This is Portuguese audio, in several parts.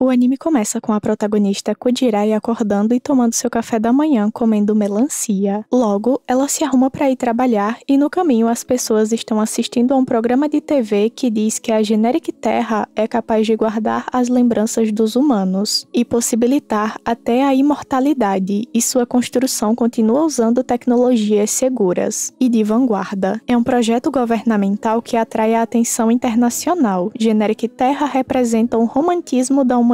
O anime começa com a protagonista Kujirai acordando e tomando seu café da manhã comendo melancia. Logo, ela se arruma para ir trabalhar e no caminho as pessoas estão assistindo a um programa de TV que diz que a Generic Terra é capaz de guardar as lembranças dos humanos e possibilitar até a imortalidade, e sua construção continua usando tecnologias seguras e de vanguarda. É um projeto governamental que atrai a atenção internacional. Generic Terra representa um romantismo da humanidade.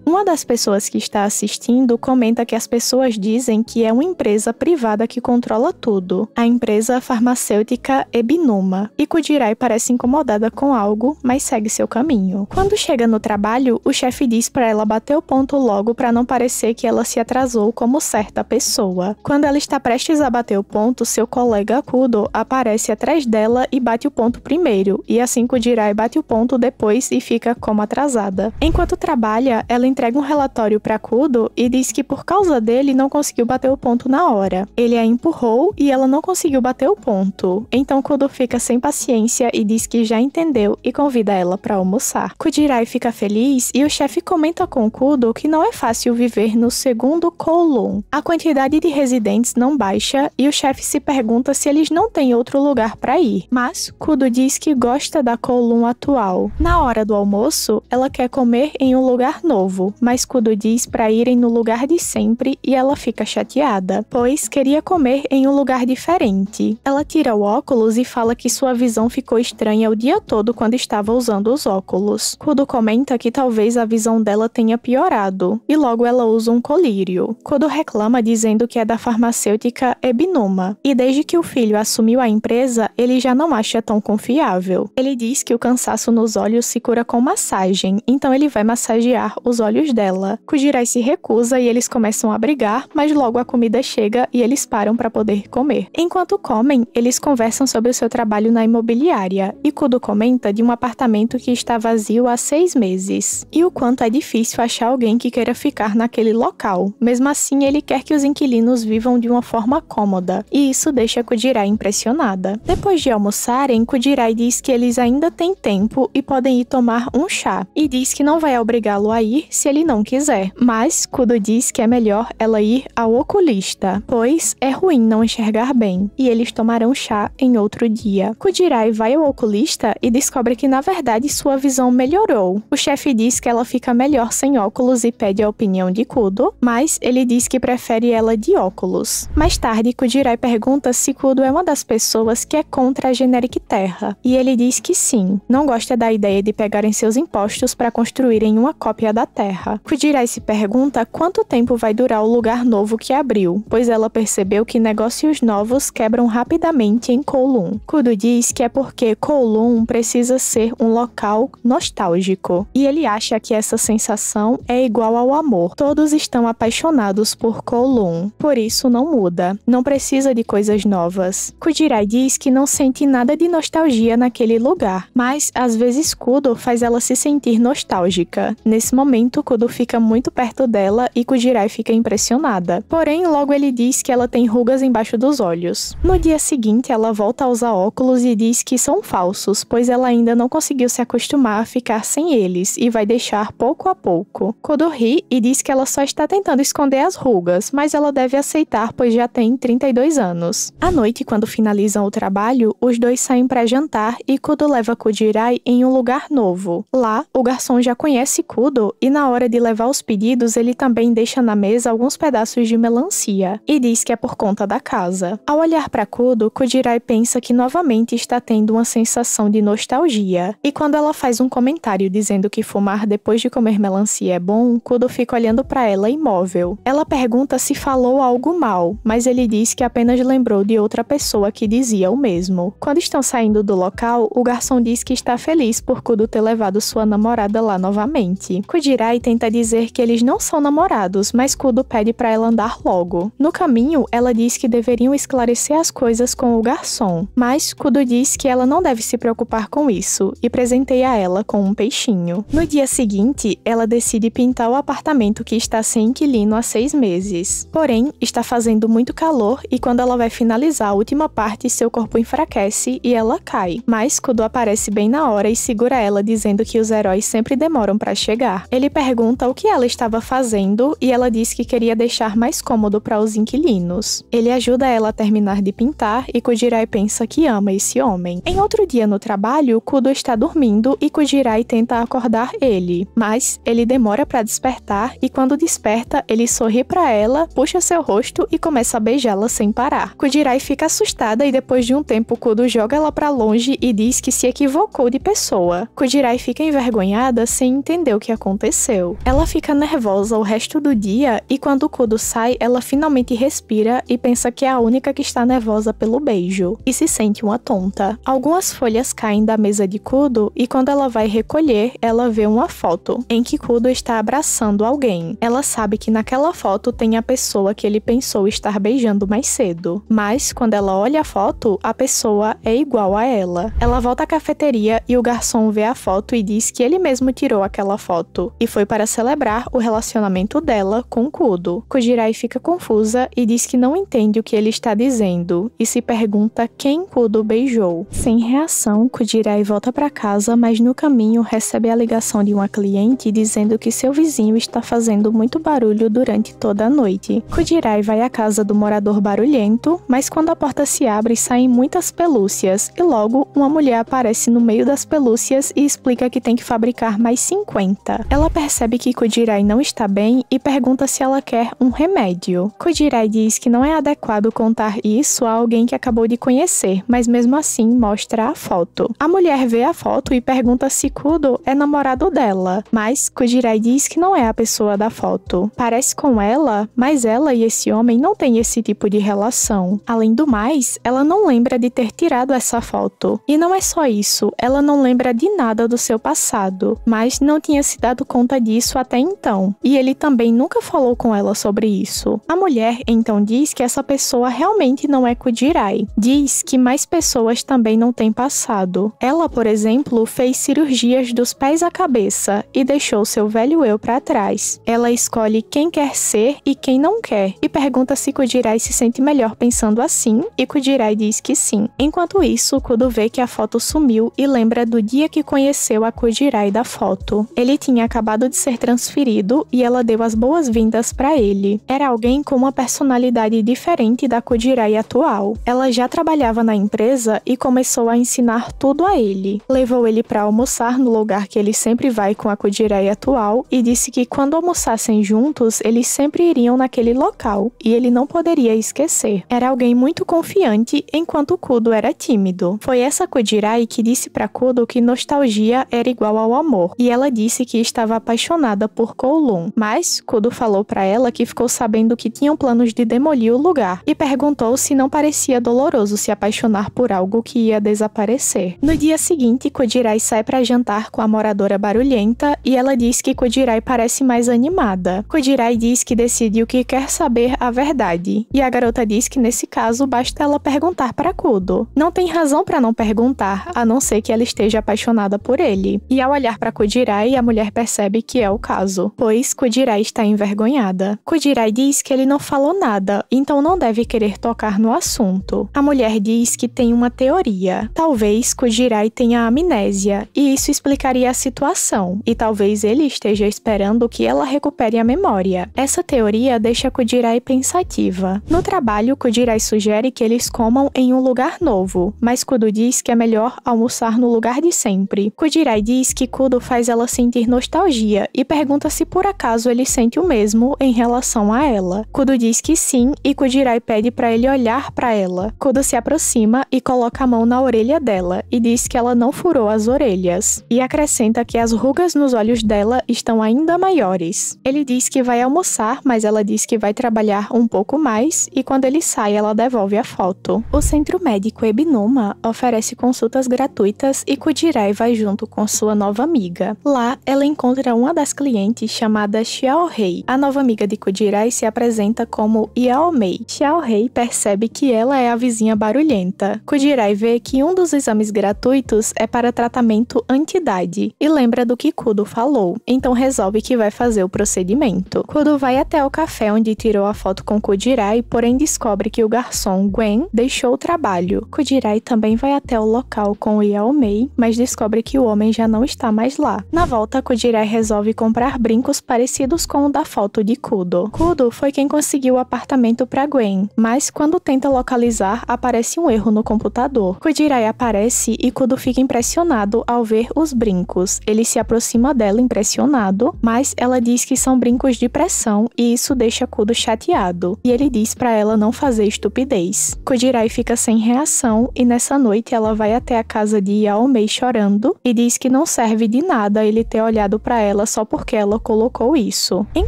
Uma das pessoas que está assistindo comenta que as pessoas dizem que é uma empresa privada que controla tudo, a empresa farmacêutica Ebinuma, e Kujirai parece incomodada com algo, mas segue seu caminho. Quando chega no trabalho, o chefe diz para ela bater o ponto logo para não parecer que ela se atrasou como certa pessoa. Quando ela está prestes a bater o ponto, seu colega Kudo aparece atrás dela e bate o ponto primeiro, e assim Kujirai bate o ponto depois e fica como atrasada. Enquanto trabalha, ela entrega um relatório para Kudo e diz que por causa dele não conseguiu bater o ponto na hora. Ele a empurrou e ela não conseguiu bater o ponto. Então Kudo fica sem paciência e diz que já entendeu e convida ela para almoçar. Kujirai fica feliz e o chefe comenta com Kudo que não é fácil viver no segundo Kowloon. A quantidade de residentes não baixa e o chefe se pergunta se eles não têm outro lugar para ir. Mas Kudo diz que gosta da Kowloon atual. Na hora do almoço, ela quer comer em um lugar novo, mas Kudo diz para irem no lugar de sempre e ela fica chateada, pois queria comer em um lugar diferente. Ela tira o óculos e fala que sua visão ficou estranha o dia todo quando estava usando os óculos. Kudo comenta que talvez a visão dela tenha piorado, e logo ela usa um colírio. Kudo reclama dizendo que é da farmacêutica Ebinuma, e desde que o filho assumiu a empresa, ele já não acha tão confiável. Ele diz que o cansaço nos olhos se cura com massagem, então ele vai massagear os olhos dela. Kujirai se recusa e eles começam a brigar, mas logo a comida chega e eles param para poder comer. Enquanto comem, eles conversam sobre o seu trabalho na imobiliária, e Kudo comenta de um apartamento que está vazio há 6 meses, e o quanto é difícil achar alguém que queira ficar naquele local. Mesmo assim, ele quer que os inquilinos vivam de uma forma cômoda, e isso deixa Kujirai impressionada. Depois de almoçarem, Kujirai diz que eles ainda têm tempo e podem ir tomar um chá, e diz que não vai obrigá-lo a ir se ele não quiser, mas Kudo diz que é melhor ela ir ao oculista, pois é ruim não enxergar bem, e eles tomarão chá em outro dia. Kujirai vai ao oculista e descobre que na verdade sua visão melhorou. O chefe diz que ela fica melhor sem óculos e pede a opinião de Kudo, mas ele diz que prefere ela de óculos. Mais tarde, Kujirai pergunta se Kudo é uma das pessoas que é contra a Generic Terra, e ele diz que sim, não gosta da ideia de pegarem seus impostos para construírem uma cópia da Terra. Kujirai se pergunta quanto tempo vai durar o lugar novo que abriu, pois ela percebeu que negócios novos quebram rapidamente em Kowloon. Kudo diz que é porque Kowloon precisa ser um local nostálgico, e ele acha que essa sensação é igual ao amor. Todos estão apaixonados por Kowloon, por isso não muda, não precisa de coisas novas. Kujirai diz que não sente nada de nostalgia naquele lugar, mas às vezes Kudo faz ela se sentir nostálgica. Nesse momento, Kudo fica muito perto dela e Kujirai fica impressionada. Porém, logo ele diz que ela tem rugas embaixo dos olhos. No dia seguinte, ela volta a usar óculos e diz que são falsos, pois ela ainda não conseguiu se acostumar a ficar sem eles e vai deixar pouco a pouco. Kudo ri e diz que ela só está tentando esconder as rugas, mas ela deve aceitar, pois já tem 32 anos. À noite, quando finalizam o trabalho, os dois saem para jantar e Kudo leva Kujirai em um lugar novo. Lá, o garçom já conhece Kudo e na hora de levar os pedidos, ele também deixa na mesa alguns pedaços de melancia e diz que é por conta da casa. Ao olhar para Kudo, Kujirai pensa que novamente está tendo uma sensação de nostalgia. E quando ela faz um comentário dizendo que fumar depois de comer melancia é bom, Kudo fica olhando para ela imóvel. Ela pergunta se falou algo mal, mas ele diz que apenas lembrou de outra pessoa que dizia o mesmo. Quando estão saindo do local, o garçom diz que está feliz por Kudo ter levado sua namorada lá novamente. Kujirai tenta dizer que eles não são namorados, mas Kudo pede para ela andar logo. No caminho, ela diz que deveriam esclarecer as coisas com o garçom, mas Kudo diz que ela não deve se preocupar com isso e presenteia ela com um peixinho. No dia seguinte, ela decide pintar o apartamento que está sem inquilino há 6 meses. Porém, está fazendo muito calor e quando ela vai finalizar a última parte, seu corpo enfraquece e ela cai. Mas Kudo aparece bem na hora e segura ela, dizendo que os heróis sempre demoram para chegar. Ele pergunta o que ela estava fazendo e ela diz que queria deixar mais cômodo para os inquilinos. Ele ajuda ela a terminar de pintar e Kujirai pensa que ama esse homem. Em outro dia no trabalho, Kudo está dormindo e Kujirai tenta acordar ele, mas ele demora para despertar e quando desperta, ele sorri para ela, puxa seu rosto e começa a beijá-la sem parar. Kujirai fica assustada e depois de um tempo Kudo joga ela para longe e diz que se equivocou de pessoa. Kujirai fica envergonhada sem entender o que aconteceu. Ela fica nervosa o resto do dia e quando Kudo sai, ela finalmente respira e pensa que é a única que está nervosa pelo beijo e se sente uma tonta. Algumas folhas caem da mesa de Kudo e quando ela vai recolher, ela vê uma foto em que Kudo está abraçando alguém. Ela sabe que naquela foto tem a pessoa que ele pensou estar beijando mais cedo, mas quando ela olha a foto, a pessoa é igual a ela. Ela volta à cafeteria e o garçom vê a foto e diz que ele mesmo tirou aquela foto e foi para celebrar o relacionamento dela com Kudo. Kujirai fica confusa e diz que não entende o que ele está dizendo e se pergunta quem Kudo beijou. Sem reação, Kujirai volta para casa, mas no caminho recebe a ligação de uma cliente dizendo que seu vizinho está fazendo muito barulho durante toda a noite. Kujirai vai à casa do morador barulhento, mas quando a porta se abre saem muitas pelúcias e logo uma mulher aparece no meio das pelúcias e explica que tem que fabricar mais 50. Ela percebe que Kujirai não está bem e pergunta se ela quer um remédio. Kujirai diz que não é adequado contar isso a alguém que acabou de conhecer, mas mesmo assim mostra a foto. A mulher vê a foto e pergunta se Kudo é namorado dela, mas Kujirai diz que não é a pessoa da foto. Parece com ela, mas ela e esse homem não têm esse tipo de relação. Além do mais, ela não lembra de ter tirado essa foto. E não é só isso, ela não lembra de nada do seu passado, mas não tinha se dado conta disso até então. E ele também nunca falou com ela sobre isso. A mulher então diz que essa pessoa realmente não é Kujirai. Diz que mais pessoas também não têm passado. Ela, por exemplo, fez cirurgias dos pés à cabeça e deixou seu velho eu para trás. Ela escolhe quem quer ser e quem não quer e pergunta se Kujirai se sente melhor pensando assim e Kujirai diz que sim. Enquanto isso, Kudo vê que a foto sumiu e lembra do dia que conheceu a Kujirai da foto. Ele tinha acabado de ser transferido e ela deu as boas-vindas para ele. Era alguém com uma personalidade diferente da Kujirai atual. Ela já trabalhava na empresa e começou a ensinar tudo a ele. Levou ele para almoçar no lugar que ele sempre vai com a Kujirai atual e disse que quando almoçassem juntos, eles sempre iriam naquele local e ele não poderia esquecer. Era alguém muito confiante, enquanto Kudo era tímido. Foi essa Kujirai que disse para Kudo que nostalgia era igual ao amor, e ela disse que estava apaixonada por Kowloon, mas Kudo falou para ela que ficou sabendo que tinham planos de demolir o lugar e perguntou se não parecia doloroso se apaixonar por algo que ia desaparecer. No dia seguinte, Kujirai sai para jantar com a moradora barulhenta e ela diz que Kujirai parece mais animada. Kujirai diz que decidiu que quer saber a verdade, e a garota diz que nesse caso basta ela perguntar para Kudo. Não tem razão para não perguntar, a não ser que ela esteja apaixonada por ele. E ao olhar para Kujirai, a mulher percebe que é o caso, pois Kujirai está envergonhada. Kujirai diz que ele não falou nada, então não deve querer tocar no assunto. A mulher diz que tem uma teoria. Talvez Kujirai tenha amnésia, e isso explicaria a situação, e talvez ele esteja esperando que ela recupere a memória. Essa teoria deixa Kujirai pensativa. No trabalho, Kujirai sugere que eles comam em um lugar novo, mas Kudo diz que é melhor almoçar no lugar de sempre. Kujirai diz que Kudo faz ela sentir nostalgia e pergunta se por acaso ele sente o mesmo em relação a ela. Kudo diz que sim e Kujirai pede para ele olhar para ela. Kudo se aproxima e coloca a mão na orelha dela e diz que ela não furou as orelhas, e acrescenta que as rugas nos olhos dela estão ainda maiores. Ele diz que vai almoçar, mas ela diz que vai trabalhar um pouco mais e quando ele sai, ela devolve a foto. O centro médico Ebinuma oferece consultas gratuitas e Kujirai vai junto com sua nova amiga. Lá, ela encontra uma das clientes chamada Xiaorei. A nova amiga de Kujirai se apresenta como Yaomei. Xiaorei percebe que ela é a vizinha barulhenta. Kujirai vê que um dos exames gratuitos é para tratamento anti-idade e lembra do que Kudo falou, então resolve que vai fazer o procedimento. Kudo vai até o café onde tirou a foto com Kujirai, porém descobre que o garçom Gwen deixou o trabalho. Kujirai também vai até o local com o Yaomei, mas descobre que o homem já não está mais lá. Na volta volta, Kudirai resolve comprar brincos parecidos com o da foto de Kudo. Kudo foi quem conseguiu o apartamento para Gwen, mas quando tenta localizar, aparece um erro no computador. Kudirai aparece e Kudo fica impressionado ao ver os brincos. Ele se aproxima dela impressionado, mas ela diz que são brincos de pressão e isso deixa Kudo chateado. E ele diz para ela não fazer estupidez. Kudirai fica sem reação e nessa noite ela vai até a casa de Yaomei chorando e diz que não serve de nada ele ter olhado para ela só porque ela colocou isso. Em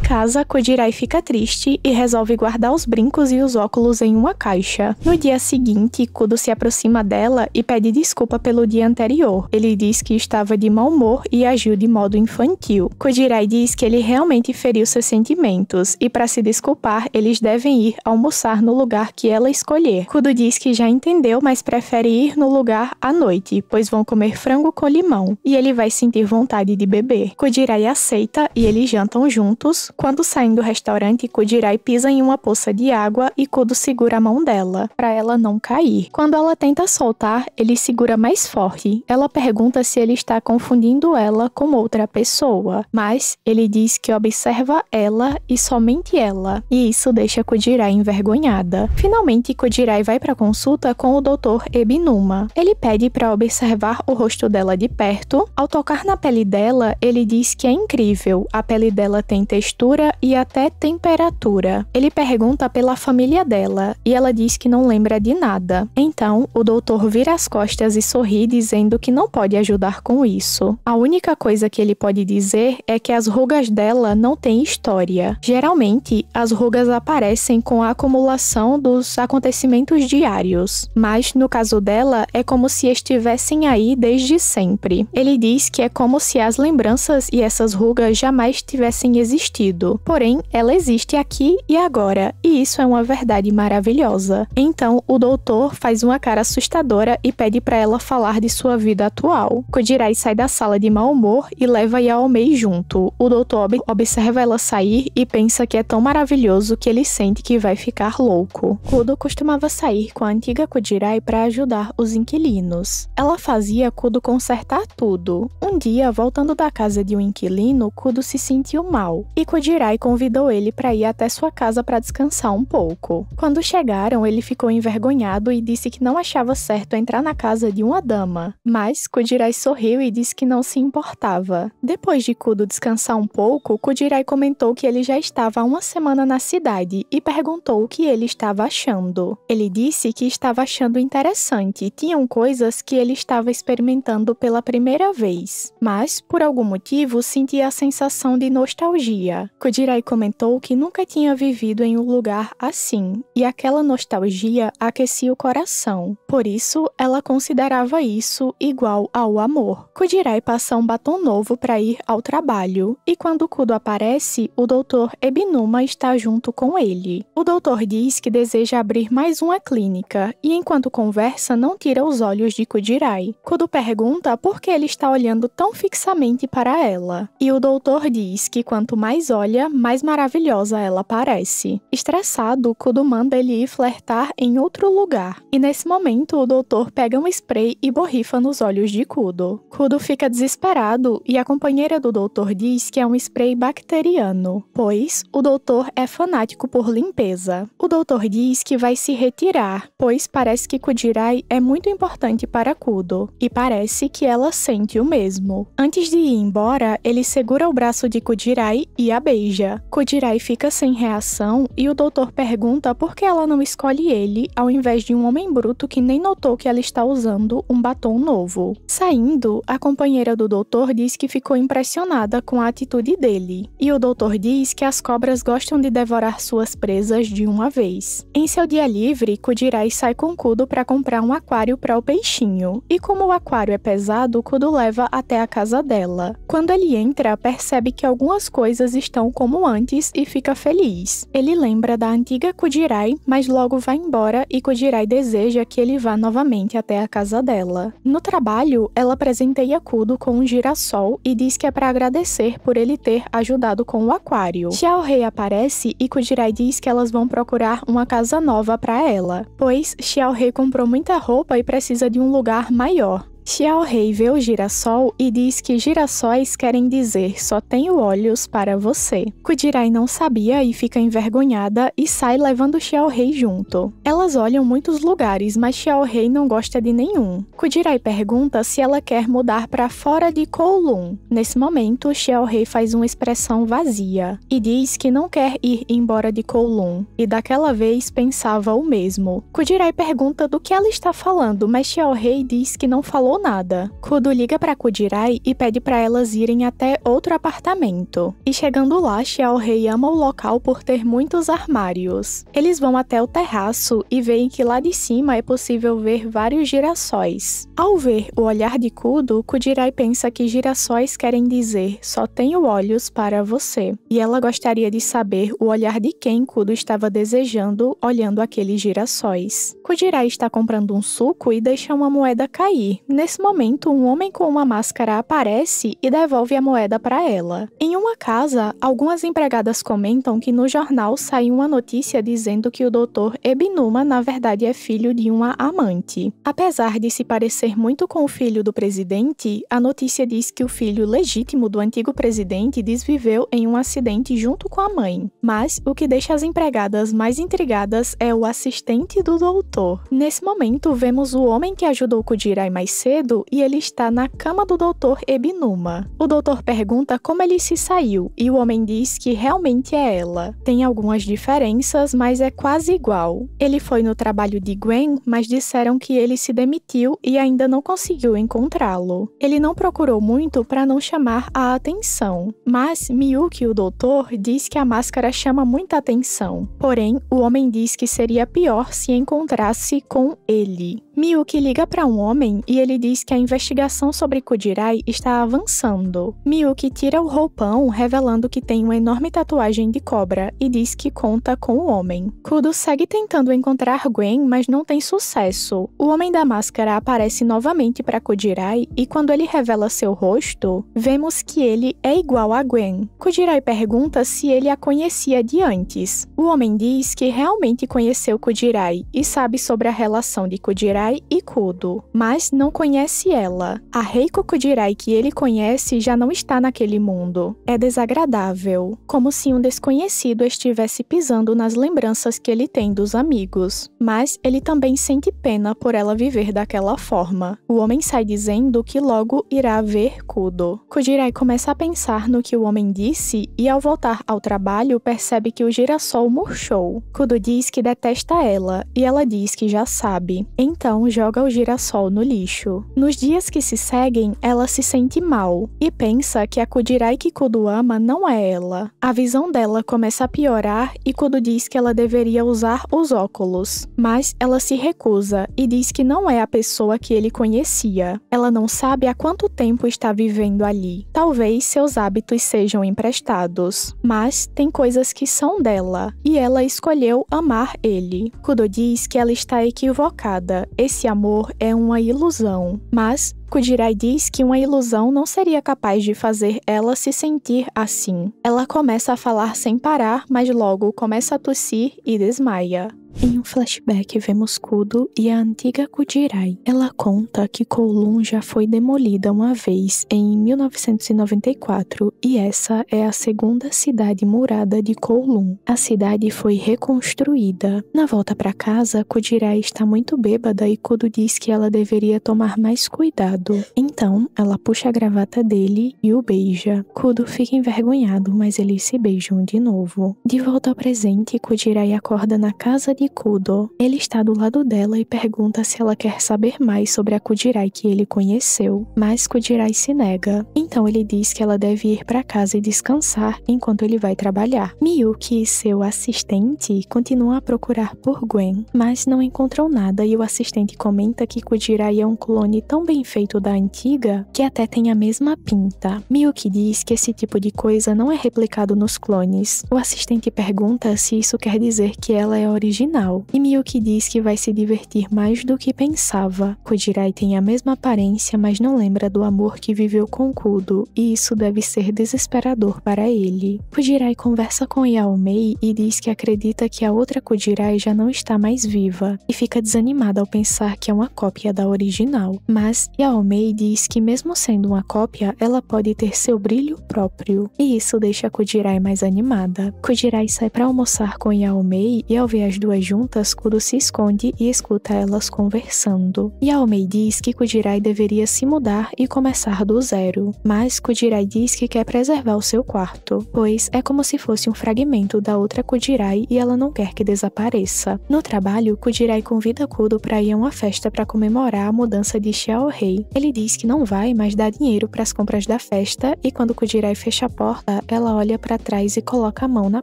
casa, Kudirai fica triste e resolve guardar os brincos e os óculos em uma caixa. No dia seguinte, Kudo se aproxima dela e pede desculpa pelo dia anterior. Ele diz que estava de mau humor e agiu de modo infantil. Kudirai diz que ele realmente feriu seus sentimentos e para se desculpar, eles devem ir almoçar no lugar que ela escolher. Kudo diz que já entendeu, mas prefere ir no lugar à noite, pois vão comer frango com limão e ele vai sentir vontade de beber. Kudirai aceita e eles jantam juntos. Quando saem do restaurante, Kudirai pisa em uma poça de água e Kudo segura a mão dela, para ela não cair. Quando ela tenta soltar, ele segura mais forte. Ela pergunta se ele está confundindo ela com outra pessoa, mas ele diz que observa ela e somente ela, e isso deixa Kudirai envergonhada. Finalmente, Kudirai vai para consulta com o Dr. Ebinuma. Ele pede para observar o rosto dela de perto. Ao tocar na pele dela, ele diz que é incrível. A pele dela tem textura e até temperatura. Ele pergunta pela família dela e ela diz que não lembra de nada. Então, o doutor vira as costas e sorri, dizendo que não pode ajudar com isso. A única coisa que ele pode dizer é que as rugas dela não têm história. Geralmente, as rugas aparecem com a acumulação dos acontecimentos diários, mas no caso dela é como se estivessem aí desde sempre. Ele diz que é como se as lembranças e essas rugas jamais tivessem existido, porém ela existe aqui e agora, e isso é uma verdade maravilhosa. Então o doutor faz uma cara assustadora e pede para ela falar de sua vida atual. Kudirai sai da sala de mau humor e leva Yaomei junto. O doutor observa ela sair e pensa que é tão maravilhoso que ele sente que vai ficar louco. Kudo costumava sair com a antiga Kudirai para ajudar os inquilinos. Ela fazia Kudo consertar tudo. Um dia, voltando da casa de um inquilino, Kudo se sentiu mal e Kudirai convidou ele para ir até sua casa para descansar um pouco. Quando chegaram, ele ficou envergonhado e disse que não achava certo entrar na casa de uma dama, mas Kudirai sorriu e disse que não se importava. Depois de Kudo descansar um pouco, Kudirai comentou que ele já estava há uma semana na cidade e perguntou o que ele estava achando. Ele disse que estava achando interessante, tinham coisas que ele estava experimentando pela primeira vez, mas, por algum motivo, sentia a sensação de nostalgia. Kudirai comentou que nunca tinha vivido em um lugar assim, e aquela nostalgia aquecia o coração. Por isso, ela considerava isso igual ao amor. Kudirai passa um batom novo para ir ao trabalho, e quando Kudo aparece, o Dr. Ebinuma está junto com ele. O doutor diz que deseja abrir mais uma clínica, e enquanto conversa, não tira os olhos de Kudirai. Kudo pergunta por que ele está olhando tão fixamente para ela, e o doutor diz que quanto mais olha, mais maravilhosa ela parece. Estressado, Kudo manda ele ir flertar em outro lugar, e nesse momento o doutor pega um spray e borrifa nos olhos de Kudo. Kudo fica desesperado e a companheira do doutor diz que é um spray bacteriano, pois o doutor é fanático por limpeza. O doutor diz que vai se retirar, pois parece que Kudirai é muito importante para Kudo, e parece que ela sente o mesmo. Antes de ir embora, ele segura o braço de Kudirai e a beija. Kudirai fica sem reação e o doutor pergunta por que ela não escolhe ele, ao invés de um homem bruto que nem notou que ela está usando um batom novo. Saindo, a companheira do doutor diz que ficou impressionada com a atitude dele, e o doutor diz que as cobras gostam de devorar suas presas de uma vez. Em seu dia livre, Kudirai sai com Kudo para comprar um aquário para o peixinho, e como o aquário é pesado, Kudo leva até a casa dela. Quando ele entra, percebe que algumas coisas estão como antes e fica feliz. Ele lembra da antiga Kudirai, mas logo vai embora e Kudirai deseja que ele vá novamente até a casa dela. No trabalho, ela presenteia Kudo com um girassol e diz que é para agradecer por ele ter ajudado com o aquário. Xiaorei aparece e Kudirai diz que elas vão procurar uma casa nova para ela, pois Xiaorei comprou muita roupa e precisa de um lugar maior. Xiao-Rei vê o girassol e diz que girassóis querem dizer só tenho olhos para você. Kudirai não sabia e fica envergonhada e sai levando Xiao-Rei junto. Elas olham muitos lugares, mas Xiao-Rei não gosta de nenhum. Kudirai pergunta se ela quer mudar para fora de Kowloon. Nesse momento, Xiao-Rei faz uma expressão vazia e diz que não quer ir embora de Kowloon, e daquela vez pensava o mesmo. Kudirai pergunta do que ela está falando, mas Xiao-Rei diz que não falou nada. Kudo liga para Kudirai e pede para elas irem até outro apartamento. E chegando lá, Xiao-Rei ama o local por ter muitos armários. Eles vão até o terraço e veem que lá de cima é possível ver vários girassóis. Ao ver o olhar de Kudo, Kudirai pensa que girassóis querem dizer só tenho olhos para você. E ela gostaria de saber o olhar de quem Kudo estava desejando olhando aqueles girassóis. Kudirai está comprando um suco e deixa uma moeda cair. Nesse momento, um homem com uma máscara aparece e devolve a moeda para ela. Em uma casa, algumas empregadas comentam que no jornal sai uma notícia dizendo que o Dr. Ebinuma na verdade é filho de uma amante. Apesar de se parecer muito com o filho do presidente, a notícia diz que o filho legítimo do antigo presidente desviveu em um acidente junto com a mãe. Mas o que deixa as empregadas mais intrigadas é o assistente do doutor. Nesse momento, vemos o homem que ajudou Kudirai mais cedo e ele está na cama do Dr. Ebinuma. O doutor pergunta como ele se saiu e o homem diz que realmente é ela. Tem algumas diferenças, mas é quase igual. Ele foi no trabalho de Gwen, mas disseram que ele se demitiu e ainda não conseguiu encontrá-lo. Ele não procurou muito para não chamar a atenção, mas Miyuki, o doutor, diz que a máscara chama muita atenção. Porém, o homem diz que seria pior se encontrasse com ele. Miyuki liga para um homem e ele diz que a investigação sobre Kudirai está avançando. Miyuki tira o roupão, revelando que tem uma enorme tatuagem de cobra e diz que conta com o homem. Kudo segue tentando encontrar Gwen, mas não tem sucesso. O homem da máscara aparece novamente para Kudirai e quando ele revela seu rosto, vemos que ele é igual a Gwen. Kudirai pergunta se ele a conhecia de antes. O homem diz que realmente conheceu Kudirai e sabe sobre a relação de Kudirai e Kudo, mas não conhece ela. A Reiko Kudirai que ele conhece já não está naquele mundo. É desagradável, como se um desconhecido estivesse pisando nas lembranças que ele tem dos amigos. Mas ele também sente pena por ela viver daquela forma. O homem sai dizendo que logo irá ver Kudo. Kudirai começa a pensar no que o homem disse e ao voltar ao trabalho percebe que o girassol murchou. Kudo diz que detesta ela e ela diz que já sabe. Então joga o girassol no lixo. Nos dias que se seguem, ela se sente mal e pensa que a Kudirai que Kudo ama não é ela. A visão dela começa a piorar e Kudo diz que ela deveria usar os óculos, mas ela se recusa e diz que não é a pessoa que ele conhecia. Ela não sabe há quanto tempo está vivendo ali. Talvez seus hábitos sejam emprestados, mas tem coisas que são dela e ela escolheu amar ele. Kudo diz que ela está equivocada. Esse amor é uma ilusão, mas Kudirai diz que uma ilusão não seria capaz de fazer ela se sentir assim. Ela começa a falar sem parar, mas logo começa a tossir e desmaia. Em um flashback, vemos Kudo e a antiga Kudirai. Ela conta que Kowloon já foi demolida uma vez em 1994 e essa é a segunda cidade murada de Kowloon. A cidade foi reconstruída. Na volta para casa, Kudirai está muito bêbada e Kudo diz que ela deveria tomar mais cuidado. Então, ela puxa a gravata dele e o beija. Kudo fica envergonhado, mas eles se beijam de novo. De volta ao presente, Kudirai acorda na casa de Kudo. Ele está do lado dela e pergunta se ela quer saber mais sobre a Kudirai que ele conheceu, mas Kudirai se nega. Então ele diz que ela deve ir para casa e descansar enquanto ele vai trabalhar. Miyuki e seu assistente continuam a procurar por Gwen, mas não encontram nada e o assistente comenta que Kudirai é um clone tão bem feito da antiga que até tem a mesma pinta. Miyuki diz que esse tipo de coisa não é replicado nos clones. O assistente pergunta se isso quer dizer que ela é original original. E Miyuki diz que vai se divertir mais do que pensava. Kujirai tem a mesma aparência, mas não lembra do amor que viveu com Kudo, e isso deve ser desesperador para ele. Kujirai conversa com Yaomei e diz que acredita que a outra Kujirai já não está mais viva, e fica desanimada ao pensar que é uma cópia da original. Mas Yaomei diz que mesmo sendo uma cópia, ela pode ter seu brilho próprio, e isso deixa Kujirai mais animada. Kujirai sai para almoçar com Yaomei e ao ver as duas juntas, Kudo se esconde e escuta elas conversando. Yaomei diz que Kujirai deveria se mudar e começar do zero, mas Kujirai diz que quer preservar o seu quarto, pois é como se fosse um fragmento da outra Kujirai e ela não quer que desapareça. No trabalho, Kujirai convida Kudo para ir a uma festa para comemorar a mudança de Xiaorei. Ele diz que não vai, mas dá dinheiro para as compras da festa, e quando Kujirai fecha a porta, ela olha para trás e coloca a mão na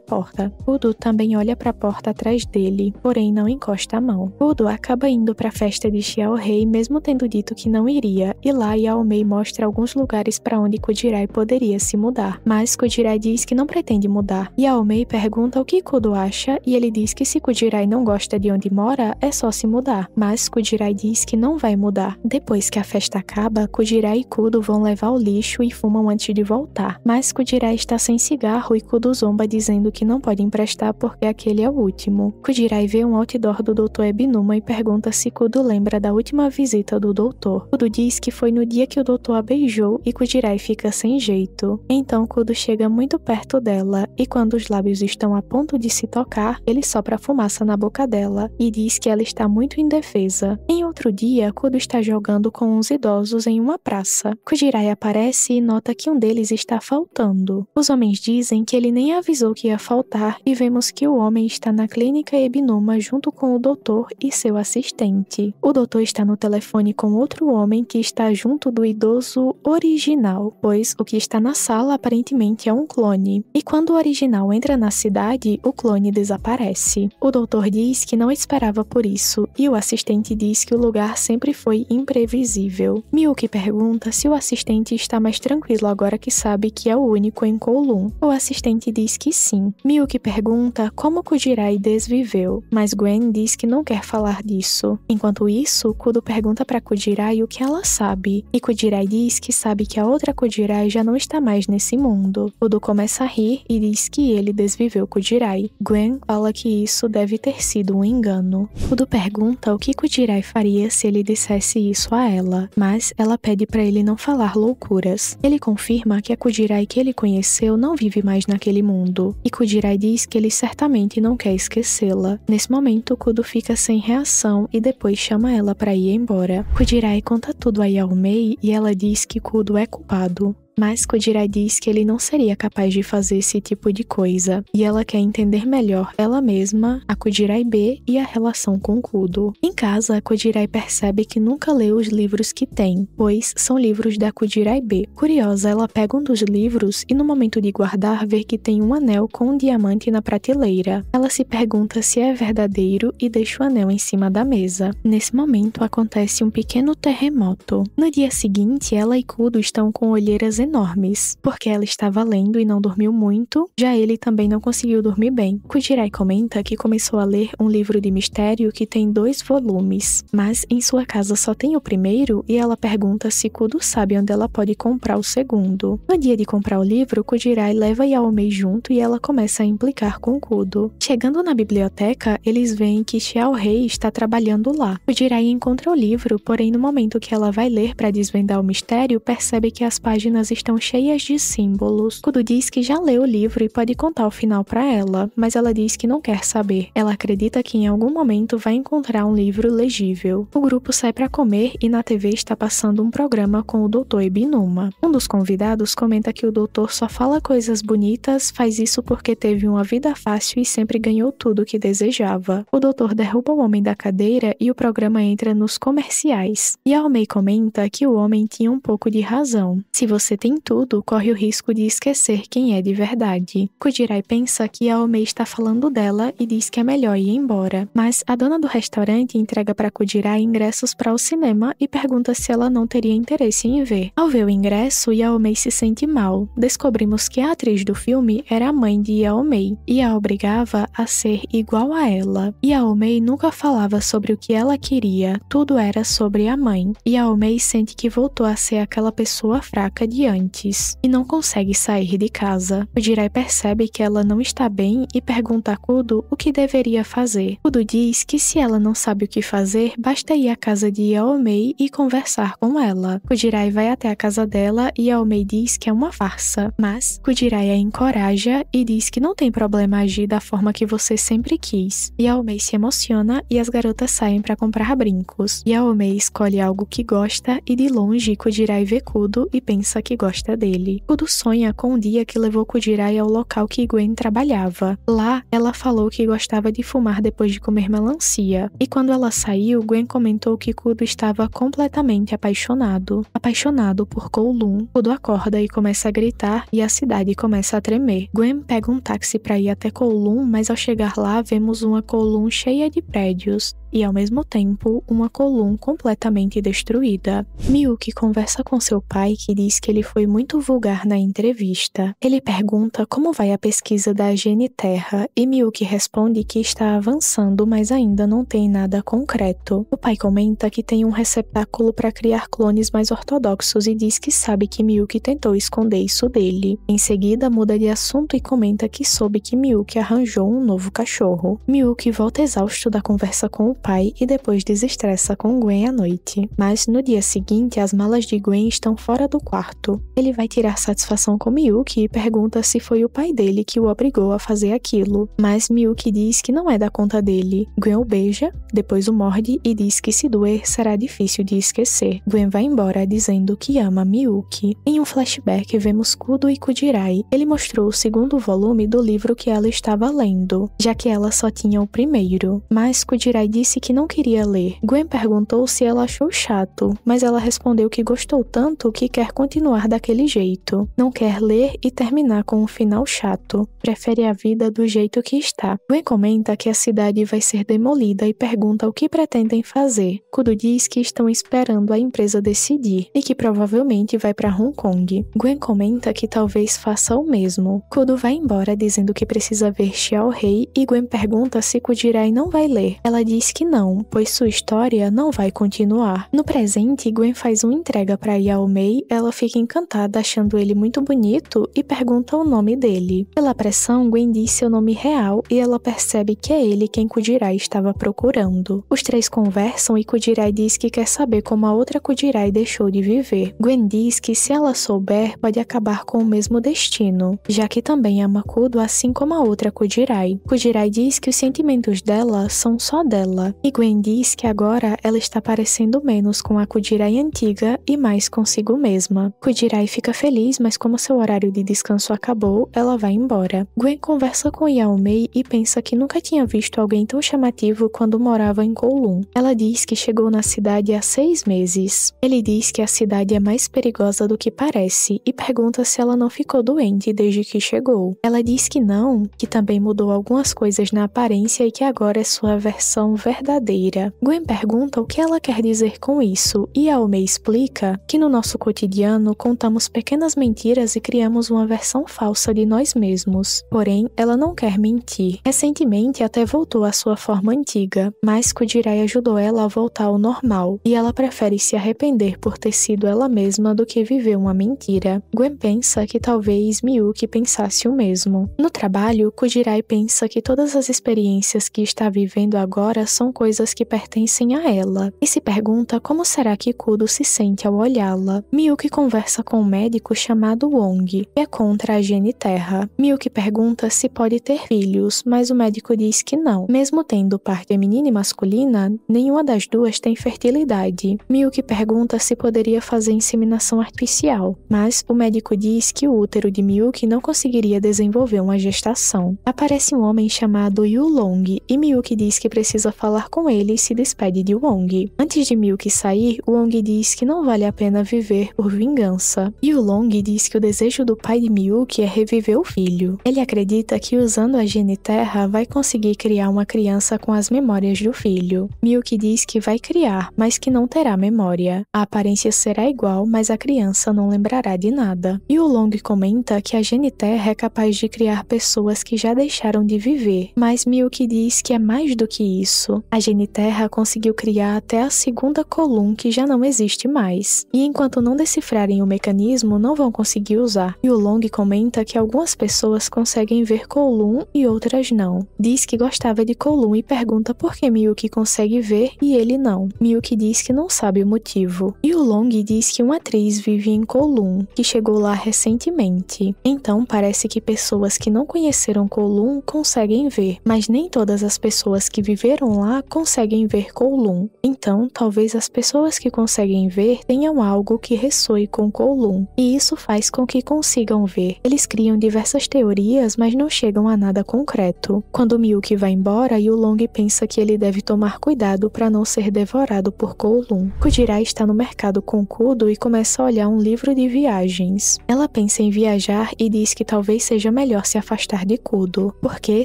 porta. Kudo também olha para a porta atrás dele, porém não encosta a mão. Kudo acaba indo para a festa de Xiaorei mesmo tendo dito que não iria, e lá Yaomei mostra alguns lugares para onde Kujirai poderia se mudar, mas Kujirai diz que não pretende mudar. Yaomei pergunta o que Kudo acha e ele diz que se Kujirai não gosta de onde mora, é só se mudar, mas Kujirai diz que não vai mudar. Depois que a festa acaba, Kujirai e Kudo vão levar o lixo e fumam antes de voltar, mas Kujirai está sem cigarro e Kudo zomba dizendo que não pode emprestar porque aquele é o último. Kujirai vê um outdoor do Dr. Ebinuma e pergunta se Kudo lembra da última visita do doutor. Kudo diz que foi no dia que o doutor a beijou e Kujirai fica sem jeito. Então Kudo chega muito perto dela e quando os lábios estão a ponto de se tocar, ele sopra fumaça na boca dela e diz que ela está muito indefesa. Em outro dia, Kudo está jogando com uns idosos em uma praça. Kujirai aparece e nota que um deles está faltando. Os homens dizem que ele nem avisou que ia faltar e vemos que o homem está na clínica Ebinuma junto com o doutor e seu assistente. O doutor está no telefone com outro homem que está junto do idoso original, pois o que está na sala aparentemente é um clone. E quando o original entra na cidade, o clone desaparece. O doutor diz que não esperava por isso e o assistente diz que o lugar sempre foi imprevisível. Miyuki pergunta se o assistente está mais tranquilo agora que sabe que é o único em Kowloon. O assistente diz que sim. Miyuki pergunta como Kujirai desviveu, mas Gwen diz que não quer falar disso. Enquanto isso, Kudo pergunta para Kujirai o que ela sabe, e Kujirai diz que sabe que a outra Kujirai já não está mais nesse mundo. Kudo começa a rir e diz que ele desviveu Kujirai. Gwen fala que isso deve ter sido um engano. Kudo pergunta o que Kujirai faria se ele dissesse isso a ela, mas ela pede para ele não falar loucuras. Ele confirma que a Kujirai que ele conheceu não vive mais naquele mundo, e Kujirai diz que ele certamente não quer esquecê-la. Nesse momento, Kudo fica sem reação e depois chama ela para ir embora. Kujirai conta tudo a Yaomei e ela diz que Kudo é culpado. Mas Kujirai diz que ele não seria capaz de fazer esse tipo de coisa, e ela quer entender melhor ela mesma, a Kujirai B e a relação com Kudo. Em casa, Kujirai percebe que nunca leu os livros que tem, pois são livros da Kujirai B. Curiosa, ela pega um dos livros e no momento de guardar vê que tem um anel com um diamante na prateleira. Ela se pergunta se é verdadeiro e deixa o anel em cima da mesa. Nesse momento acontece um pequeno terremoto. No dia seguinte, ela e Kudo estão com olheiras enormes, porque ela estava lendo e não dormiu muito, já ele também não conseguiu dormir bem. Kujirai comenta que começou a ler um livro de mistério que tem 2 volumes, mas em sua casa só tem o primeiro e ela pergunta se Kudo sabe onde ela pode comprar o segundo. No dia de comprar o livro, Kujirai leva Yaomei junto e ela começa a implicar com Kudo. Chegando na biblioteca, eles veem que Xiaorei está trabalhando lá. Kujirai encontra o livro, porém no momento que ela vai ler para desvendar o mistério, percebe que as páginas estão cheias de símbolos. Kudo diz que já leu o livro e pode contar o final para ela, mas ela diz que não quer saber. Ela acredita que em algum momento vai encontrar um livro legível. O grupo sai para comer e na TV está passando um programa com o Dr. Ebinuma. Um dos convidados comenta que o doutor só fala coisas bonitas, faz isso porque teve uma vida fácil e sempre ganhou tudo o que desejava. O doutor derruba o homem da cadeira e o programa entra nos comerciais. Yaomei comenta que o homem tinha um pouco de razão. Se você acredita em tudo corre o risco de esquecer quem é de verdade. Kujirai pensa que Yaomei está falando dela e diz que é melhor ir embora, mas a dona do restaurante entrega para Kujirai ingressos para o cinema e pergunta se ela não teria interesse em ver. Ao ver o ingresso, Yaomei se sente mal. Descobrimos que a atriz do filme era a mãe de Yaomei e a obrigava a ser igual a ela. Yaomei nunca falava sobre o que ela queria, tudo era sobre a mãe. Yaomei sente que voltou a ser aquela pessoa fraca de antes e não consegue sair de casa. Kujirai percebe que ela não está bem e pergunta a Kudo o que deveria fazer. Kudo diz que se ela não sabe o que fazer, basta ir à casa de Yaomei e conversar com ela. Kujirai vai até a casa dela e Yaomei diz que é uma farsa, mas Kujirai a encoraja e diz que não tem problema agir da forma que você sempre quis. Yaomei se emociona e as garotas saem para comprar brincos. Yaomei escolhe algo que gosta e de longe Kujirai vê Kudo e pensa que gosta dele. Kudo sonha com um dia que levou Kujirai ao local que Gwen trabalhava. Lá, ela falou que gostava de fumar depois de comer melancia. E quando ela saiu, Gwen comentou que Kudo estava completamente apaixonado. Apaixonado por Kowloon. Kudo acorda e começa a gritar e a cidade começa a tremer. Gwen pega um táxi para ir até Kowloon, mas ao chegar lá vemos uma Kowloon cheia de prédios e, ao mesmo tempo, uma Kowloon completamente destruída. Miyuki conversa com seu pai, que diz que ele foi muito vulgar na entrevista. Ele pergunta como vai a pesquisa da Gene Terra e Miyuki responde que está avançando, mas ainda não tem nada concreto. O pai comenta que tem um receptáculo para criar clones mais ortodoxos e diz que sabe que Miyuki tentou esconder isso dele. Em seguida, muda de assunto e comenta que soube que Miyuki arranjou um novo cachorro. Miyuki volta exausto da conversa com o pai e depois desestressa com Gwen à noite. Mas no dia seguinte, as malas de Gwen estão fora do quarto. Ele vai tirar satisfação com Miyuki e pergunta se foi o pai dele que o obrigou a fazer aquilo. Mas Miyuki diz que não é da conta dele. Gwen o beija, depois o morde e diz que se doer será difícil de esquecer. Gwen vai embora dizendo que ama Miyuki. Em um flashback vemos Kudo e Kujirai. Ele mostrou o segundo volume do livro que ela estava lendo, já que ela só tinha o primeiro. Mas Kujirai disse que não queria ler. Gwen perguntou se ela achou chato, mas ela respondeu que gostou tanto que quer continuar daquele jeito. Não quer ler e terminar com um final chato. Prefere a vida do jeito que está. Gwen comenta que a cidade vai ser demolida e pergunta o que pretendem fazer. Kudo diz que estão esperando a empresa decidir e que provavelmente vai para Hong Kong. Gwen comenta que talvez faça o mesmo. Kudo vai embora dizendo que precisa ver Xiao Rei e Gwen pergunta se Kujirai não vai ler. Ela diz que não, pois sua história não vai continuar. No presente, Gwen faz uma entrega para Yaomei, ela fica encantada achando ele muito bonito e pergunta o nome dele. Pela pressão, Gwen diz seu nome real e ela percebe que é ele quem Kujirai estava procurando. Os três conversam e Kujirai diz que quer saber como a outra Kujirai deixou de viver. Gwen diz que se ela souber, pode acabar com o mesmo destino, já que também ama Kudo assim como a outra Kujirai. Kujirai diz que os sentimentos dela são só dela, e Gwen diz que agora ela está parecendo menos com a Kujirai antiga e mais consigo mesma. Kujirai fica feliz, mas como seu horário de descanso acabou, ela vai embora. Gwen conversa com Yaomei e pensa que nunca tinha visto alguém tão chamativo quando morava em Kowloon. Ela diz que chegou na cidade há 6 meses. Ele diz que a cidade é mais perigosa do que parece e pergunta se ela não ficou doente desde que chegou. Ela diz que não, que também mudou algumas coisas na aparência e que agora é sua versão verdadeira. Gwen pergunta o que ela quer dizer com isso e Yaomei explica que no nosso cotidiano contamos pequenas mentiras e criamos uma versão falsa de nós mesmos. Porém, ela não quer mentir. Recentemente até voltou à sua forma antiga, mas Kujirai ajudou ela a voltar ao normal e ela prefere se arrepender por ter sido ela mesma do que viver uma mentira. Gwen pensa que talvez Miyuki pensasse o mesmo. No trabalho, Kujirai pensa que todas as experiências que está vivendo agora são coisas que pertencem a ela e se pergunta como será que Kudo se sente ao olhá-la. Miyuki conversa com um médico chamado Wong, que é contra a Gene Terra. Miyuki pergunta se pode ter filhos, mas o médico diz que não. Mesmo tendo parte feminina e masculina, nenhuma das duas tem fertilidade. Miyuki pergunta se poderia fazer inseminação artificial, mas o médico diz que o útero de Miyuki não conseguiria desenvolver uma gestação. Aparece um homem chamado Yu Long e Miyuki diz que precisa falar falar com ele e se despede de Wong. Antes de Milk sair, Wong diz que não vale a pena viver por vingança. E o Long diz que o desejo do pai de Milk é reviver o filho. Ele acredita que usando a Gene-Terra vai conseguir criar uma criança com as memórias do filho. Milk diz que vai criar, mas que não terá memória. A aparência será igual, mas a criança não lembrará de nada. E o Long comenta que a Gene-Terra é capaz de criar pessoas que já deixaram de viver, mas Milk diz que é mais do que isso. A Gene-Terra conseguiu criar até a segunda K'un-Lun, que já não existe mais. E enquanto não decifrarem o mecanismo, não vão conseguir usar. E o Long comenta que algumas pessoas conseguem ver K'un-Lun e outras não. Diz que gostava de K'un-Lun e pergunta por que Milk consegue ver e ele não. Milk diz que não sabe o motivo. E o Long diz que uma atriz vive em K'un-Lun, que chegou lá recentemente. Então parece que pessoas que não conheceram K'un-Lun conseguem ver, mas nem todas as pessoas que viveram lá conseguem ver K'un-Lun. Então talvez as pessoas que conseguem ver tenham algo que ressoe com K'un-Lun, e isso faz com que consigam ver. Eles criam diversas teorias, mas não chegam a nada concreto. Quando Milk vai embora, Yulong pensa que ele deve tomar cuidado para não ser devorado por K'un-Lun. Kujirai está no mercado com Kudo e começa a olhar um livro de viagens. Ela pensa em viajar e diz que talvez seja melhor se afastar de Kudo, porque